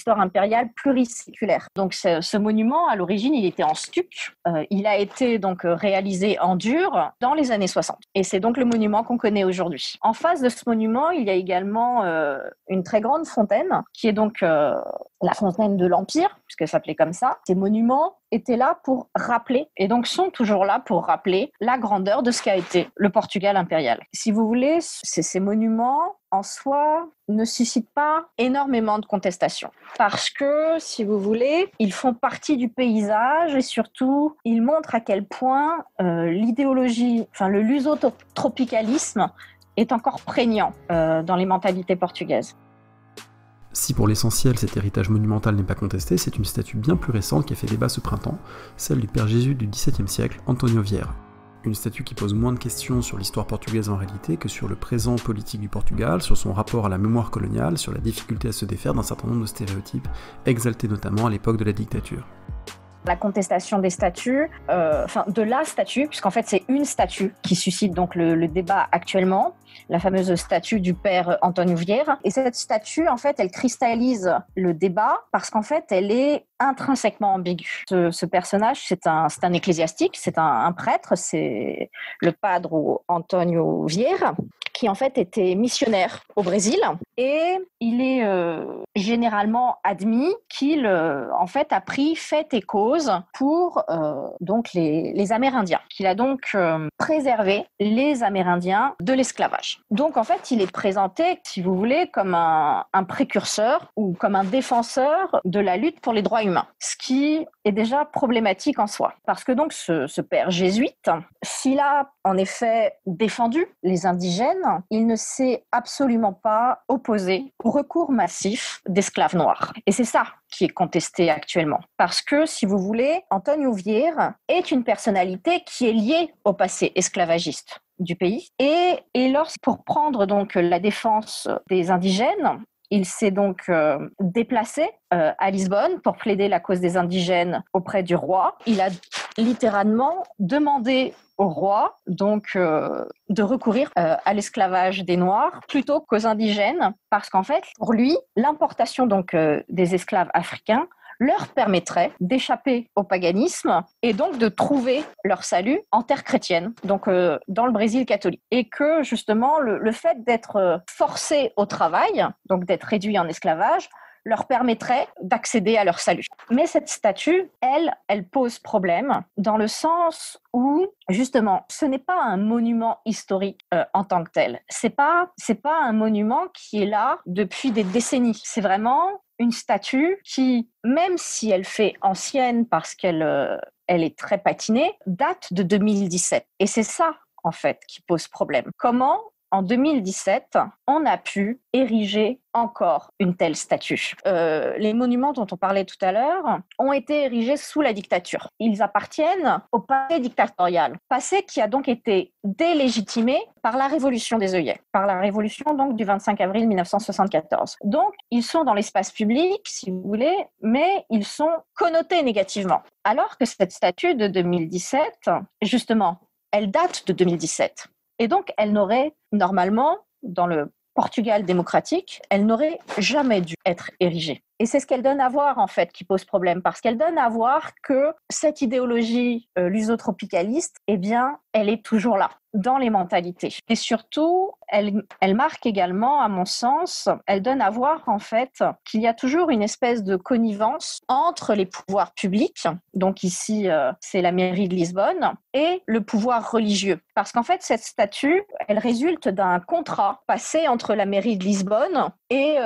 impériale pluriséculaire. Donc ce monument, à l'origine, il était en stuc. Il a été donc réalisé en dur dans les années 60. Et c'est donc le monument qu'on connaît aujourd'hui. En face de ce monument, il y a également une très grande fontaine, qui est donc la fontaine de l'Empire, puisqu'elle s'appelait comme ça. Ces monuments étaient là pour rappeler, et donc sont toujours là pour rappeler la grandeur de ce qu'a été le Portugal impérial. Si vous voulez, ces monuments, en soi, ne suscitent pas énormément de contestation. Parce que, si vous voulez, ils font partie du paysage et surtout, ils montrent à quel point l'idéologie, le lusotropicalisme est encore prégnant dans les mentalités portugaises. Si pour l'essentiel cet héritage monumental n'est pas contesté, c'est une statue bien plus récente qui a fait débat ce printemps, celle du Père Jésus du XVIIe siècle, Antonio Vieira. Une statue qui pose moins de questions sur l'histoire portugaise en réalité que sur le présent politique du Portugal, sur son rapport à la mémoire coloniale, sur la difficulté à se défaire d'un certain nombre de stéréotypes, exaltés notamment à l'époque de la dictature. La contestation des statues, de la statue, puisqu'en fait c'est une statue qui suscite donc le débat actuellement, la fameuse statue du père Antonio Vieira. Et cette statue, en fait, elle cristallise le débat parce qu'en fait, elle est intrinsèquement ambiguë. Ce personnage, c'est un ecclésiastique, c'est un prêtre, c'est le padre Antonio Vieira, qui en fait était missionnaire au Brésil, et il est généralement admis qu'il en fait a pris fait et cause pour donc les Amérindiens, qu'il a donc préservé les Amérindiens de l'esclavage. Donc en fait il est présenté, si vous voulez, comme un précurseur ou comme un défenseur de la lutte pour les droits humains, ce qui est déjà problématique en soi, parce que donc ce père jésuite, s'il a en effet défendu les indigènes, il ne s'est absolument pas opposé au recours massif d'esclaves noirs. Et c'est ça qui est contesté actuellement. Parce que, si vous voulez, Antonio Vieira est une personnalité qui est liée au passé esclavagiste du pays. Et pour prendre donc la défense des indigènes, il s'est donc déplacé à Lisbonne pour plaider la cause des indigènes auprès du roi. Il a littéralement demandé au roi donc de recourir à l'esclavage des Noirs plutôt qu'aux indigènes, parce qu'en fait, pour lui, l'importation donc des esclaves africains leur permettrait d'échapper au paganisme et donc de trouver leur salut en terre chrétienne, donc dans le Brésil catholique. Et que justement, le fait d'être forcé au travail, donc d'être réduit en esclavage, leur permettrait d'accéder à leur salut. Mais cette statue, elle pose problème dans le sens où, justement, ce n'est pas un monument historique en tant que tel. C'est pas un monument qui est là depuis des décennies. C'est vraiment une statue qui, même si elle fait ancienne parce qu'elle est très patinée, date de 2017. Et c'est ça, en fait, qui pose problème. Comment, en 2017, on a pu ériger encore une telle statue. Les monuments dont on parlait tout à l'heure ont été érigés sous la dictature. Ils appartiennent au passé dictatorial, passé qui a donc été délégitimé par la révolution des œillets, par la révolution donc du 25 avril 1974. Donc, ils sont dans l'espace public, si vous voulez, mais ils sont connotés négativement. Alors que cette statue de 2017, justement, elle date de 2017. Et donc, elle n'aurait, normalement, dans le Portugal démocratique, elle n'aurait jamais dû être érigée. Et c'est ce qu'elle donne à voir, en fait, qui pose problème, parce qu'elle donne à voir que cette idéologie lusotropicaliste, eh bien, elle est toujours là, dans les mentalités. Et surtout, elle marque également, à mon sens, elle donne à voir, en fait, qu'il y a toujours une espèce de connivence entre les pouvoirs publics, donc ici, c'est la mairie de Lisbonne, et le pouvoir religieux. Parce qu'en fait, cette statue, elle résulte d'un contrat passé entre la mairie de Lisbonne et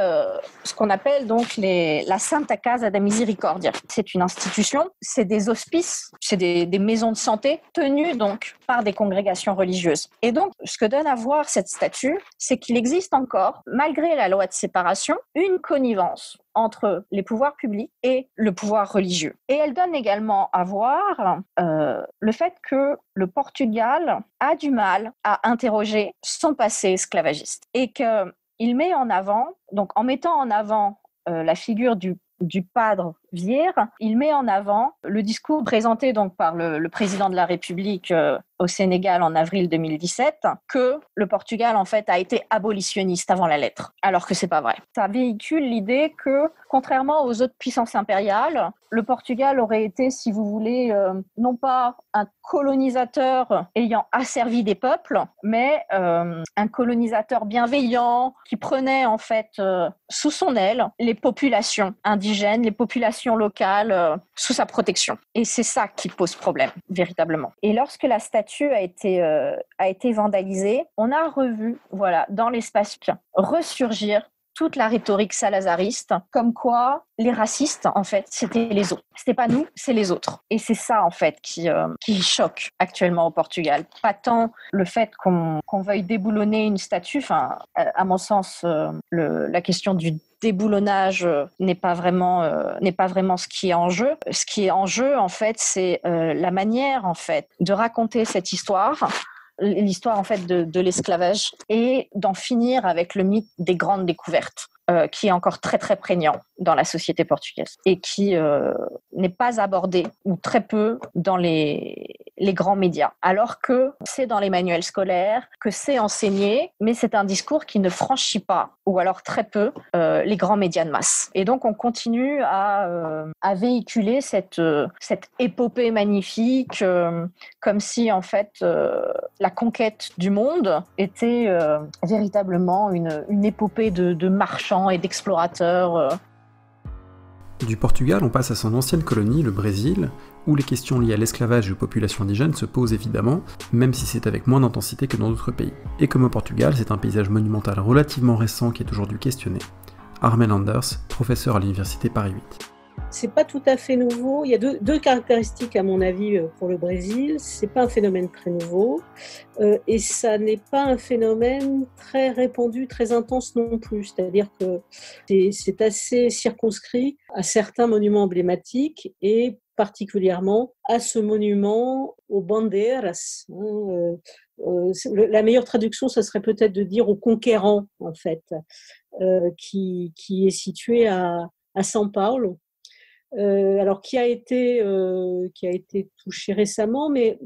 ce qu'on appelle donc la Santa Casa da Misericórdia. C'est une institution, c'est des hospices, c'est des maisons de santé tenues donc par des congrégations religieuses. Et donc, ce que donne à voir cette statue, c'est qu'il existe encore, malgré la loi de séparation, une connivence entre les pouvoirs publics et le pouvoir religieux. Et elle donne également à voir le fait que le Portugal a du mal à interroger son passé esclavagiste et qu'il met en avant, donc en mettant en avant la figure du Padre Vieira, il met en avant le discours présenté donc par le président de la République au Sénégal en avril 2017, que le Portugal en fait a été abolitionniste avant la lettre, alors que c'est pas vrai. Ça véhicule l'idée que, contrairement aux autres puissances impériales, le Portugal aurait été, si vous voulez, non pas un colonisateur ayant asservi des peuples, mais un colonisateur bienveillant qui prenait en fait sous son aile les populations indigènes, les populations locales sous sa protection. Et c'est ça qui pose problème, véritablement. Et lorsque la statue a été vandalisée, on a revu, voilà, dans l'espace ressurgir toute la rhétorique salazariste, comme quoi les racistes, en fait, c'était les autres. C'était pas nous, c'est les autres. Et c'est ça, en fait, qui choque actuellement au Portugal. Pas tant le fait qu'on veuille déboulonner une statue, enfin, à mon sens, la question du déboulonnage n'est pas vraiment ce qui est en jeu. Ce qui est en jeu, en fait, c'est la manière, en fait, de raconter cette histoire, l'histoire en fait de l'esclavage, et d'en finir avec le mythe des grandes découvertes, qui est encore très très prégnant dans la société portugaise et qui n'est pas abordé, ou très peu, dans les grands médias, alors que c'est dans les manuels scolaires, que c'est enseigné, mais c'est un discours qui ne franchit pas, ou alors très peu, les grands médias de masse. Et donc on continue à véhiculer cette épopée magnifique, comme si en fait la conquête du monde était véritablement une épopée de marchands et d'explorateurs. Du Portugal, on passe à son ancienne colonie, le Brésil, où les questions liées à l'esclavage et aux populations indigènes se posent évidemment, même si c'est avec moins d'intensité que dans d'autres pays. Et comme au Portugal, c'est un paysage monumental relativement récent qui est aujourd'hui questionné. Armelle Anders, professeur à l'université Paris 8. C'est pas tout à fait nouveau. Il y a deux caractéristiques à mon avis pour le Brésil. C'est pas un phénomène très nouveau et ça n'est pas un phénomène très répandu, très intense non plus. C'est-à-dire que c'est assez circonscrit à certains monuments emblématiques et particulièrement à ce monument aux bandeiras. La meilleure traduction, ça serait peut-être de dire aux conquérants en fait, qui est situé à São Paulo. Alors qui a été touché récemment, mais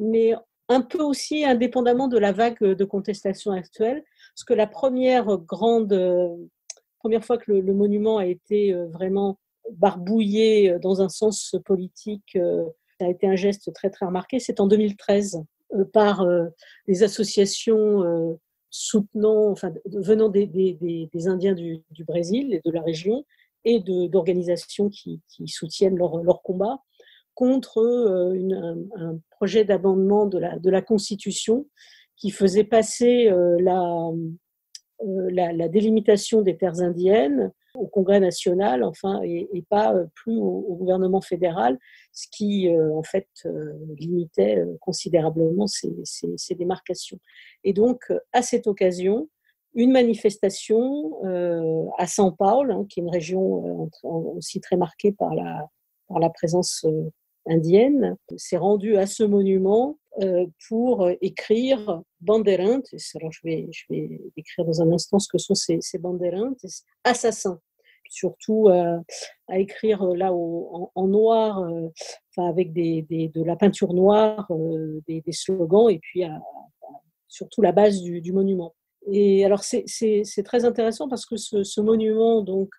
un peu aussi indépendamment de la vague de contestation actuelle, parce que la première fois que le monument a été vraiment barbouillé dans un sens politique, ça a été un geste très très remarqué, c'est en 2013 par des associations venant des Indiens du Brésil et de la région, et d'organisations qui soutiennent leur combat contre un projet d'amendement de la Constitution qui faisait passer la délimitation des terres indiennes au Congrès national, et pas plus au gouvernement fédéral, ce qui en fait limitait considérablement ces démarcations. Et donc, à cette occasion, une manifestation à São Paulo, qui est une région aussi très marquée par la présence indienne, s'est rendue à ce monument pour écrire bandeirantes. Alors je vais décrire dans un instant ce que sont ces bandeirantes, assassins. Surtout à écrire là en noir, avec de la peinture noire, des slogans, et puis surtout la base du monument. Et alors c'est très intéressant parce que ce monument, donc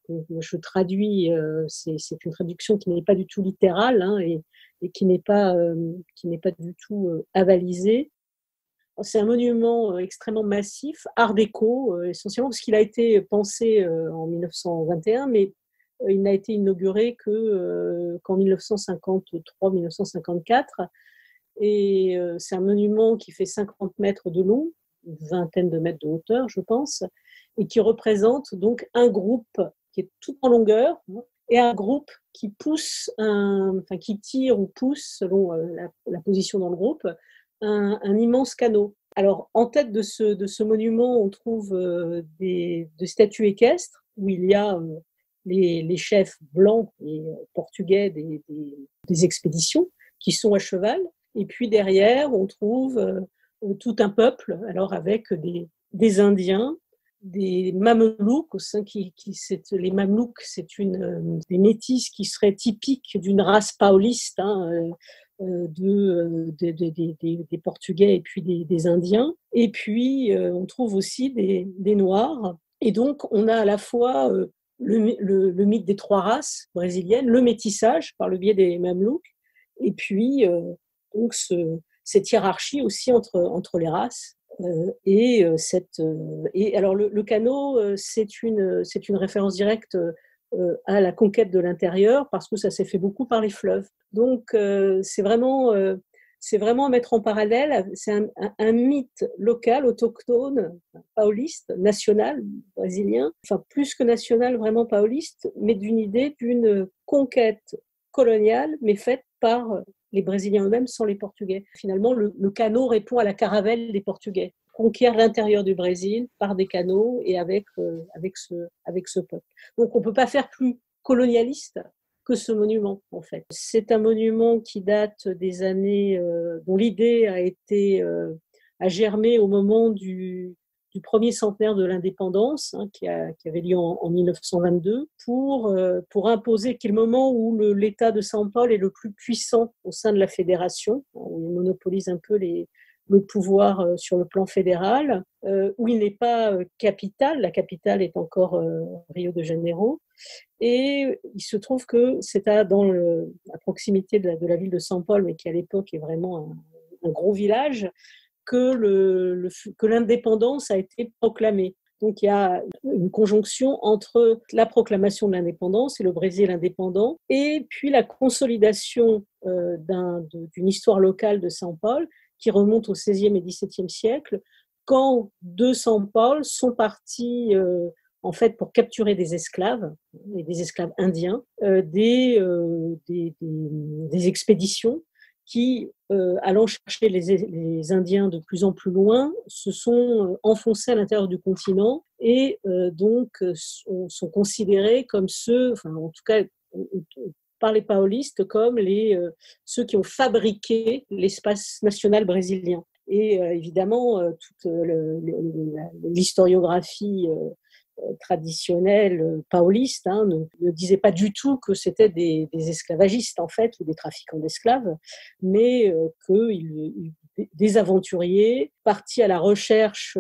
je traduis, c'est une traduction qui n'est pas du tout littérale, hein, et qui n'est pas du tout avalisée. C'est un monument extrêmement massif, art déco, essentiellement parce qu'il a été pensé en 1921, mais il n'a été inauguré qu'en 1953-1954. Et c'est un monument qui fait 50 mètres de long, une vingtaine de mètres de hauteur, je pense, et qui représente donc un groupe qui est tout en longueur, et un groupe qui pousse, qui tire ou pousse, selon la position dans le groupe, un immense canot. Alors, en tête de ce monument, on trouve des statues équestres, où il y a les chefs blancs et portugais des expéditions, qui sont à cheval. Et puis derrière, on trouve tout un peuple, alors avec des Indiens, des Mamelouks. Les Mamelouks, c'est des métis qui seraient typiques d'une race pauliste, hein, des Portugais et puis des Indiens. Et puis, on trouve aussi des Noirs. Et donc, on a à la fois le mythe des trois races brésiliennes, le métissage par le biais des Mamelouks, et puis donc cette hiérarchie aussi entre les races. Et alors le canot, c'est une référence directe à la conquête de l'intérieur, parce que ça s'est fait beaucoup par les fleuves. Donc c'est vraiment à mettre en parallèle. C'est un mythe local, autochtone, pauliste, national, brésilien, enfin plus que national, vraiment pauliste, mais d'une idée d'une conquête coloniale, mais faite par les Brésiliens eux-mêmes sans les Portugais. Finalement, le canot répond à la caravelle des Portugais. Conquiert l'intérieur du Brésil par des canots et avec ce peuple. Donc on ne peut pas faire plus colonialiste que ce monument, en fait. C'est un monument qui date des années, dont l'idée a germé au moment du premier centenaire de l'indépendance, hein, qui avait lieu en 1922, pour imposer qu'il moment où l'État de São Paulo est le plus puissant au sein de la fédération, où il monopolise un peu le pouvoir sur le plan fédéral, où il n'est pas capitale, la capitale est encore Rio de Janeiro, et il se trouve que c'est à proximité de la ville de São Paulo, mais qui à l'époque est vraiment un gros village, que l'indépendance a été proclamée. Donc il y a une conjonction entre la proclamation de l'indépendance et le Brésil indépendant, et puis la consolidation d'une histoire locale de São Paulo qui remonte au XVIe et XVIIe siècle, quand de São Paulo sont partis en fait pour capturer des esclaves, et des esclaves indiens, des expéditions qui, allant chercher les Indiens de plus en plus loin, se sont enfoncés à l'intérieur du continent et donc sont considérés comme en tout cas par les paolistes, comme ceux qui ont fabriqué l'espace national brésilien. Et évidemment, toute l'historiographie traditionnelle pauliste ne disait pas du tout que c'était des esclavagistes, en fait, ou des trafiquants d'esclaves, mais des aventuriers partis à la recherche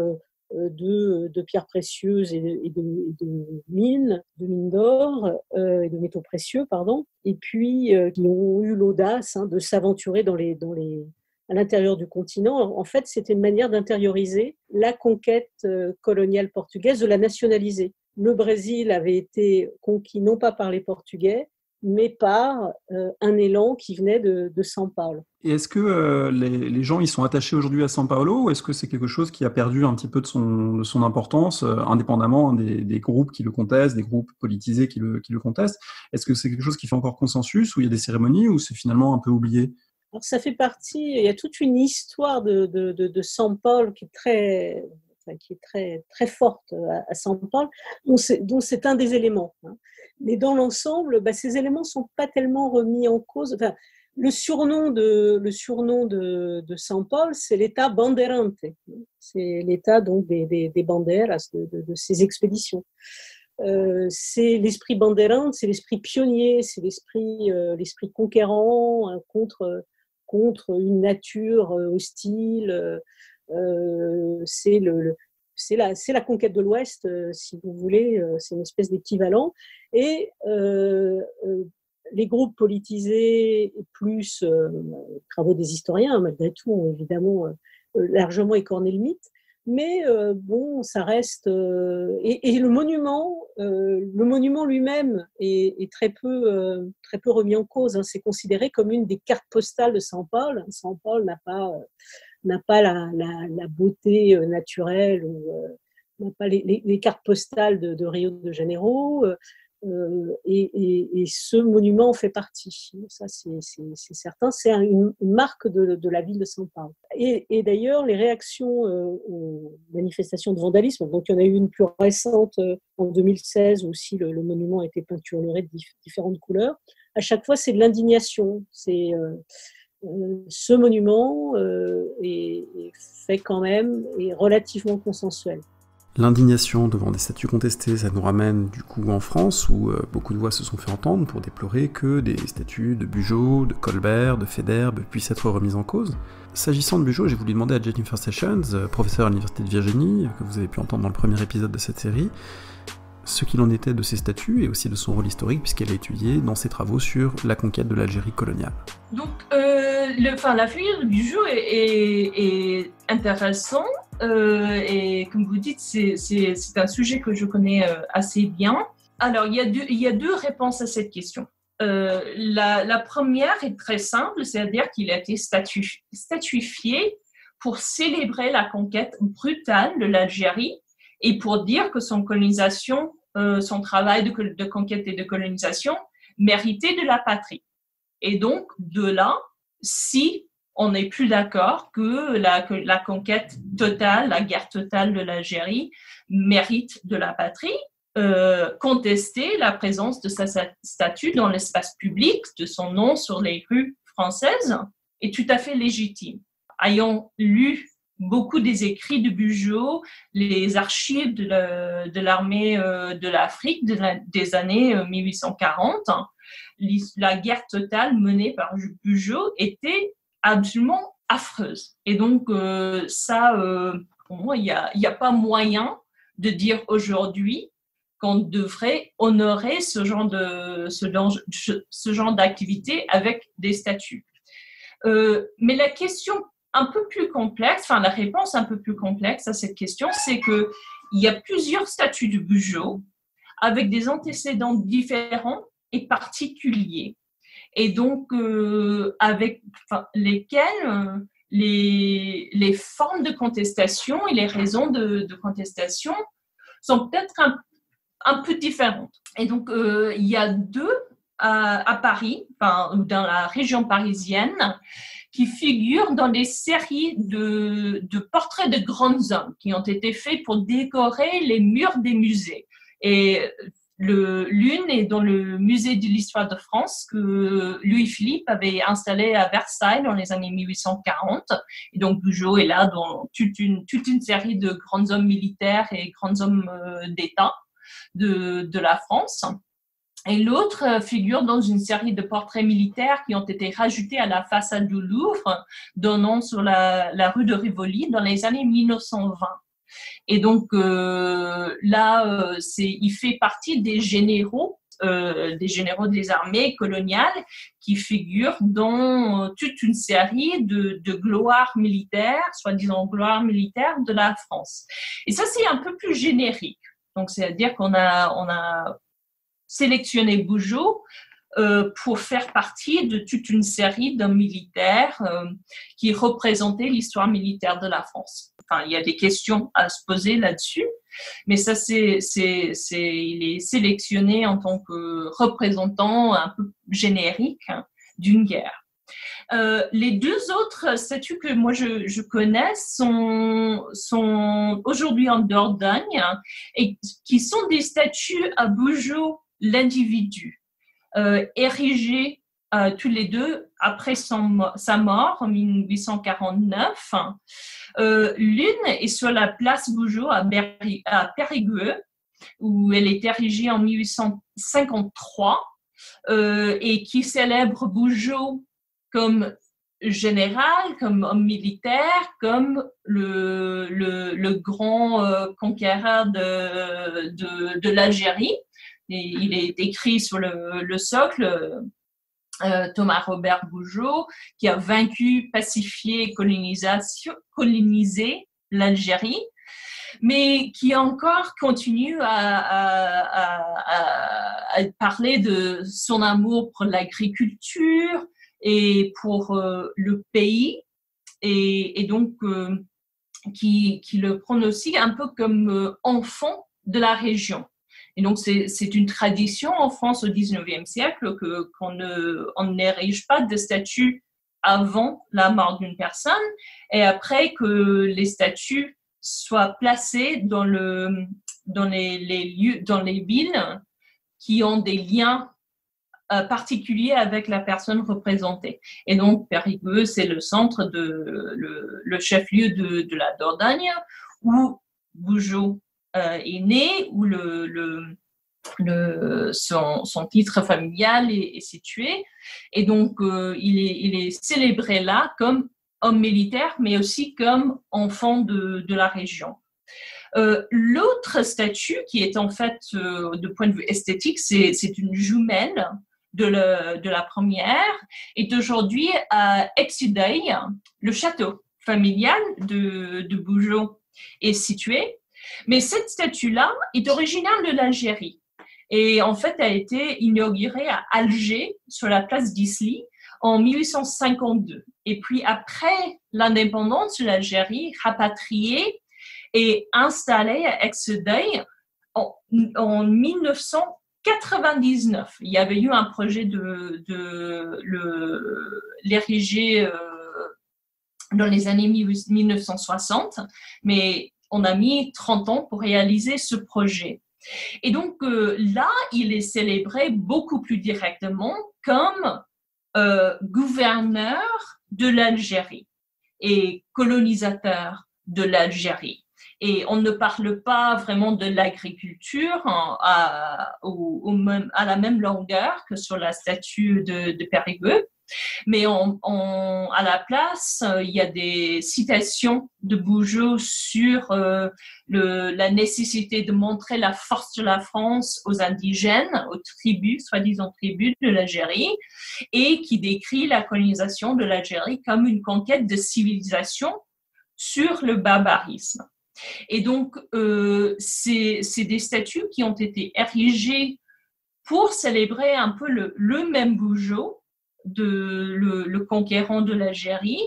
de pierres précieuses et de mines d'or et de métaux précieux, pardon, et puis qui ont eu l'audace de s'aventurer à l'intérieur du continent. En fait, c'était une manière d'intérioriser la conquête coloniale portugaise, de la nationaliser. Le Brésil avait été conquis non pas par les Portugais, mais par un élan qui venait de São Paulo. Et est-ce que les gens ils sont attachés aujourd'hui à São Paulo, ou est-ce que c'est quelque chose qui a perdu un petit peu de son importance, indépendamment des groupes qui le contestent, des groupes politisés qui le contestent? Est-ce que c'est quelque chose qui fait encore consensus, où il y a des cérémonies, ou c'est finalement un peu oublié? Alors ça fait partie, il y a toute une histoire de São Paulo qui est très, très forte à São Paulo, dont c'est un des éléments. Mais dans l'ensemble, ces éléments ne sont pas tellement remis en cause. Enfin, le surnom de São Paulo, c'est l'État bandeirante. C'est l'État donc des bandeiras, de ces expéditions. C'est l'esprit bandeirante, c'est l'esprit pionnier, c'est l'esprit conquérant contre une nature hostile, c'est la conquête de l'Ouest, si vous voulez, c'est une espèce d'équivalent. Et les groupes politisés, plus travaux des historiens, malgré tout, ont évidemment largement écorné le mythe. Mais bon, ça reste... et le monument lui-même est très peu remis en cause. Hein. C'est considéré comme une des cartes postales de São Paulo. São Paulo n'a pas la beauté naturelle ou n'a pas les cartes postales de Rio de Janeiro. Et ce monument en fait partie. Ça, c'est certain. C'est une marque de la ville de São Paulo. Et d'ailleurs, les réactions aux manifestations de vandalisme, donc il y en a eu une plus récente en 2016 où aussi le monument a été peinturé de différentes couleurs. À chaque fois, c'est de l'indignation. C'est ce monument est fait quand même est relativement consensuel. L'indignation devant des statues contestées, ça nous ramène du coup en France, où beaucoup de voix se sont fait entendre pour déplorer que des statues de Bugeaud, de Colbert, de Faidherbe puissent être remises en cause. S'agissant de Bugeaud, j'ai voulu demander à Jennifer Sessions, professeure à l'Université de Virginie, que vous avez pu entendre dans le premier épisode de cette série, ce qu'il en était de ces statues et aussi de son rôle historique, puisqu'elle a étudié dans ses travaux sur la conquête de l'Algérie coloniale. Donc, la figure de Bugeaud est intéressante. Et comme vous dites, c'est un sujet que je connais assez bien. Alors, il y a deux réponses à cette question. La première est très simple, c'est-à-dire qu'il a été statuifié pour célébrer la conquête brutale de l'Algérie et pour dire que son colonisation, son travail de conquête et de colonisation méritait de la patrie. Et donc, de là, si on n'est plus d'accord que la conquête totale, la guerre totale de l'Algérie mérite de la patrie, contester la présence de sa statue dans l'espace public, de son nom sur les rues françaises, est tout à fait légitime. Ayant lu beaucoup des écrits de Bugeaud, les archives de l'armée de l'Afrique des années 1840, la guerre totale menée par Bugeaud était absolument affreuse. Et donc, pour moi, il n'y a pas moyen de dire aujourd'hui qu'on devrait honorer ce genre d'activité avec des statues. Mais la question un peu plus complexe, la réponse un peu plus complexe à cette question, c'est qu'il y a plusieurs statues de Bugeaud avec des antécédents différents et particuliers. Et donc, avec lesquels les formes de contestation et les raisons de contestation sont peut-être un peu différentes. Et donc, il y a deux à Paris, dans la région parisienne, qui figurent dans des séries de portraits de grands hommes qui ont été faits pour décorer les murs des musées. Et l'une est dans le musée de l'histoire de France que Louis-Philippe avait installé à Versailles dans les années 1840. Et donc, Bugeaud est là dans toute une série de grands hommes militaires et grands hommes d'État de la France. Et l'autre figure dans une série de portraits militaires qui ont été rajoutés à la façade du Louvre, donnant sur la rue de Rivoli dans les années 1920. Et donc là, il fait partie des généraux des armées coloniales qui figurent dans toute une série de gloires militaires, soi-disant gloires militaires de la France. Et ça, c'est un peu plus générique. Donc, c'est-à-dire qu'on a sélectionné Bugeaud pour faire partie de toute une série d'hommes militaires qui représentaient l'histoire militaire de la France. Enfin, il y a des questions à se poser là-dessus, mais ça, il est sélectionné en tant que représentant un peu générique d'une guerre. Les deux autres statues que moi je connais sont aujourd'hui en Dordogne et qui sont des statues à Bugeaud l'individu, érigées tous les deux après sa mort en 1849. L'une est sur la place Bugeaud à Périgueux, où elle est érigée en 1853 et qui célèbre Bugeaud comme général, comme homme militaire, comme le grand conquérant de l'Algérie. Et il est écrit sur le socle, Thomas Robert Bugeaud, qui a vaincu, pacifié, colonisé l'Algérie, mais qui encore continue à parler de son amour pour l'agriculture et pour le pays, et donc qui le prend aussi un peu comme enfant de la région. Et donc, c'est une tradition en France au XIXe siècle qu'on n'érige pas de statue avant la mort d'une personne, et après que les statues soient placées dans les villes qui ont des liens particuliers avec la personne représentée. Et donc, Périgueux, c'est le centre le chef-lieu de la Dordogne, où Bugeaud est né, où son titre familial est situé. Et donc, il est célébré là comme homme militaire, mais aussi comme enfant de la région. L'autre statue, qui est en fait, de point de vue esthétique, c'est une jumelle de la première, est aujourd'hui à Excideuil, le château familial de Bugeaud est situé. Mais cette statue-là est originaire de l'Algérie. Et en fait, elle a été inaugurée à Alger, sur la place d'Isly, en 1852. Et puis après l'indépendance de l'Algérie, rapatriée et installée à Excideuil en 1999. Il y avait eu un projet de l'ériger dans les années 1960, mais on a mis 30 ans pour réaliser ce projet. Et donc là, il est célébré beaucoup plus directement comme gouverneur de l'Algérie et colonisateur de l'Algérie. Et on ne parle pas vraiment de l'agriculture à la même longueur que sur la statue de Périgueux. Mais à la place, il y a des citations de Bugeaud sur la nécessité de montrer la force de la France aux indigènes, aux tribus, soi-disant tribus de l'Algérie, et qui décrit la colonisation de l'Algérie comme une conquête de civilisation sur le barbarisme. Et donc, c'est des statues qui ont été érigées pour célébrer un peu le même Bugeaud, le conquérant de l'Algérie,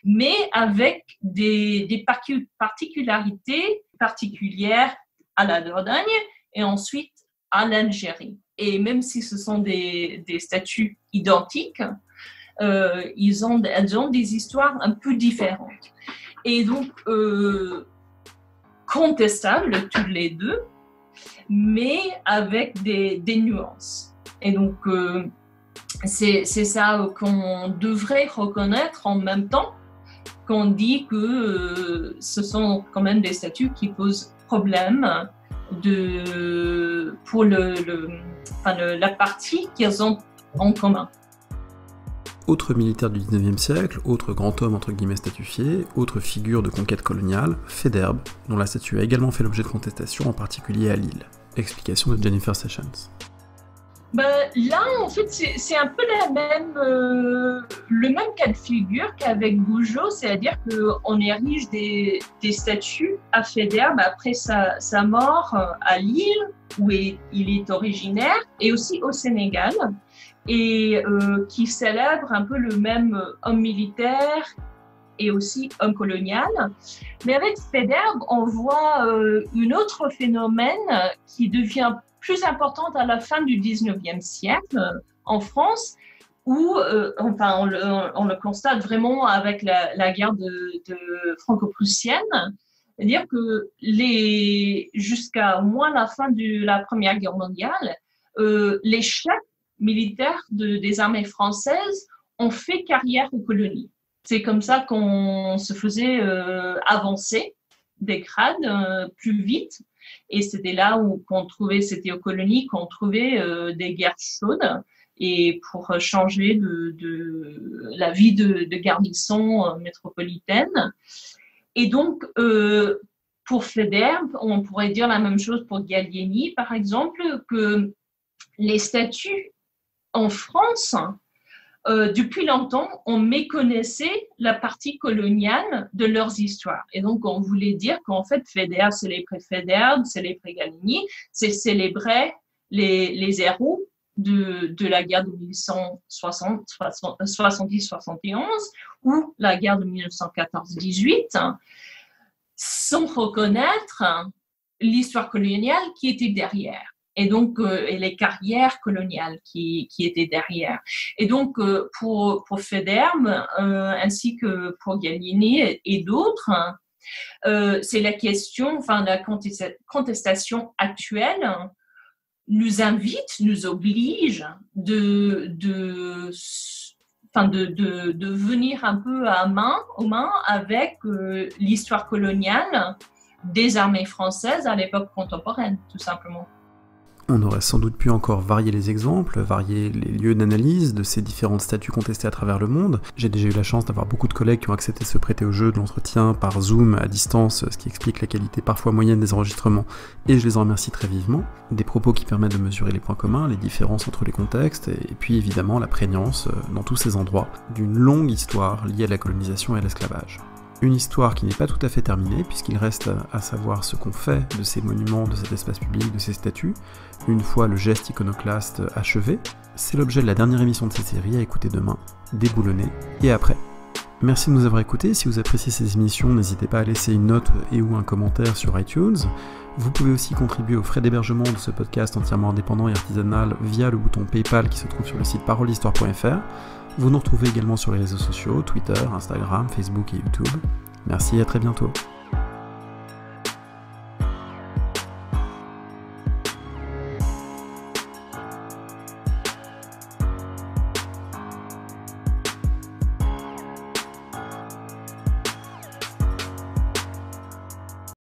mais avec des particularités particulières à la Dordogne et ensuite à l'Algérie. Et même si ce sont des statues identiques, elles ont des histoires un peu différentes. Et donc, contestables tous les deux, mais avec des nuances. Et donc, c'est ça qu'on devrait reconnaître en même temps qu'on dit que ce sont quand même des statues qui posent problème pour la partie qu'ils ont en commun. Autre militaire du 19e siècle, autre grand homme entre guillemets statufié, autre figure de conquête coloniale, Faidherbe, dont la statue a également fait l'objet de contestations, en particulier à Lille. Explication de Jennifer Sessions. Là, en fait, c'est un peu le même cas de figure qu'avec Bugeaud, c'est-à-dire qu'on érige des statues à Faidherbe après sa mort à Lille, où il est originaire, et aussi au Sénégal, et qui célèbre un peu le même homme militaire et aussi homme colonial. Mais avec Faidherbe, on voit un autre phénomène qui devient plus importante à la fin du 19e siècle en France, où on le constate vraiment avec la guerre franco-prussienne, c'est-à-dire que jusqu'à au moins la fin de la Première Guerre mondiale, les chefs militaires des armées françaises ont fait carrière aux colonies. C'est comme ça qu'on se faisait avancer des grades plus vite. Et c'était là où c'était aux colonies qu'on trouvait des guerres chaudes. et pour changer de la vie de garnison métropolitaine. Et donc, pour Federbe, on pourrait dire la même chose pour Gallieni, par exemple, que les statuts en France, depuis longtemps, on méconnaissait la partie coloniale de leurs histoires. Et donc, on voulait dire qu'en fait, Federbe célébrait Federbe, célébrait Gallieni, c'est célébrer les héros de la guerre de 1870-71 ou la guerre de 1914-18, sans reconnaître l'histoire coloniale qui était derrière. Et donc, et les carrières coloniales qui étaient derrière. Et donc, pour Federbe, ainsi que pour Gallieni et d'autres, c'est la question, enfin, la contestation actuelle nous invite, nous oblige de venir un peu aux mains avec l'histoire coloniale des armées françaises à l'époque contemporaine, tout simplement. On aurait sans doute pu encore varier les exemples, varier les lieux d'analyse de ces différentes statues contestées à travers le monde. J'ai déjà eu la chance d'avoir beaucoup de collègues qui ont accepté de se prêter au jeu de l'entretien par Zoom à distance, ce qui explique la qualité parfois moyenne des enregistrements, et je les en remercie très vivement. Des propos qui permettent de mesurer les points communs, les différences entre les contextes, et puis évidemment la prégnance, dans tous ces endroits, d'une longue histoire liée à la colonisation et à l'esclavage. Une histoire qui n'est pas tout à fait terminée, puisqu'il reste à savoir ce qu'on fait de ces monuments, de cet espace public, de ces statues, une fois le geste iconoclaste achevé. C'est l'objet de la dernière émission de cette série à écouter demain, déboulonnée et après. Merci de nous avoir écoutés. Si vous appréciez ces émissions, n'hésitez pas à laisser une note et ou un commentaire sur iTunes. Vous pouvez aussi contribuer aux frais d'hébergement de ce podcast entièrement indépendant et artisanal via le bouton PayPal qui se trouve sur le site parolehistoire.fr. Vous nous retrouvez également sur les réseaux sociaux, Twitter, Instagram, Facebook et YouTube. Merci et à très bientôt.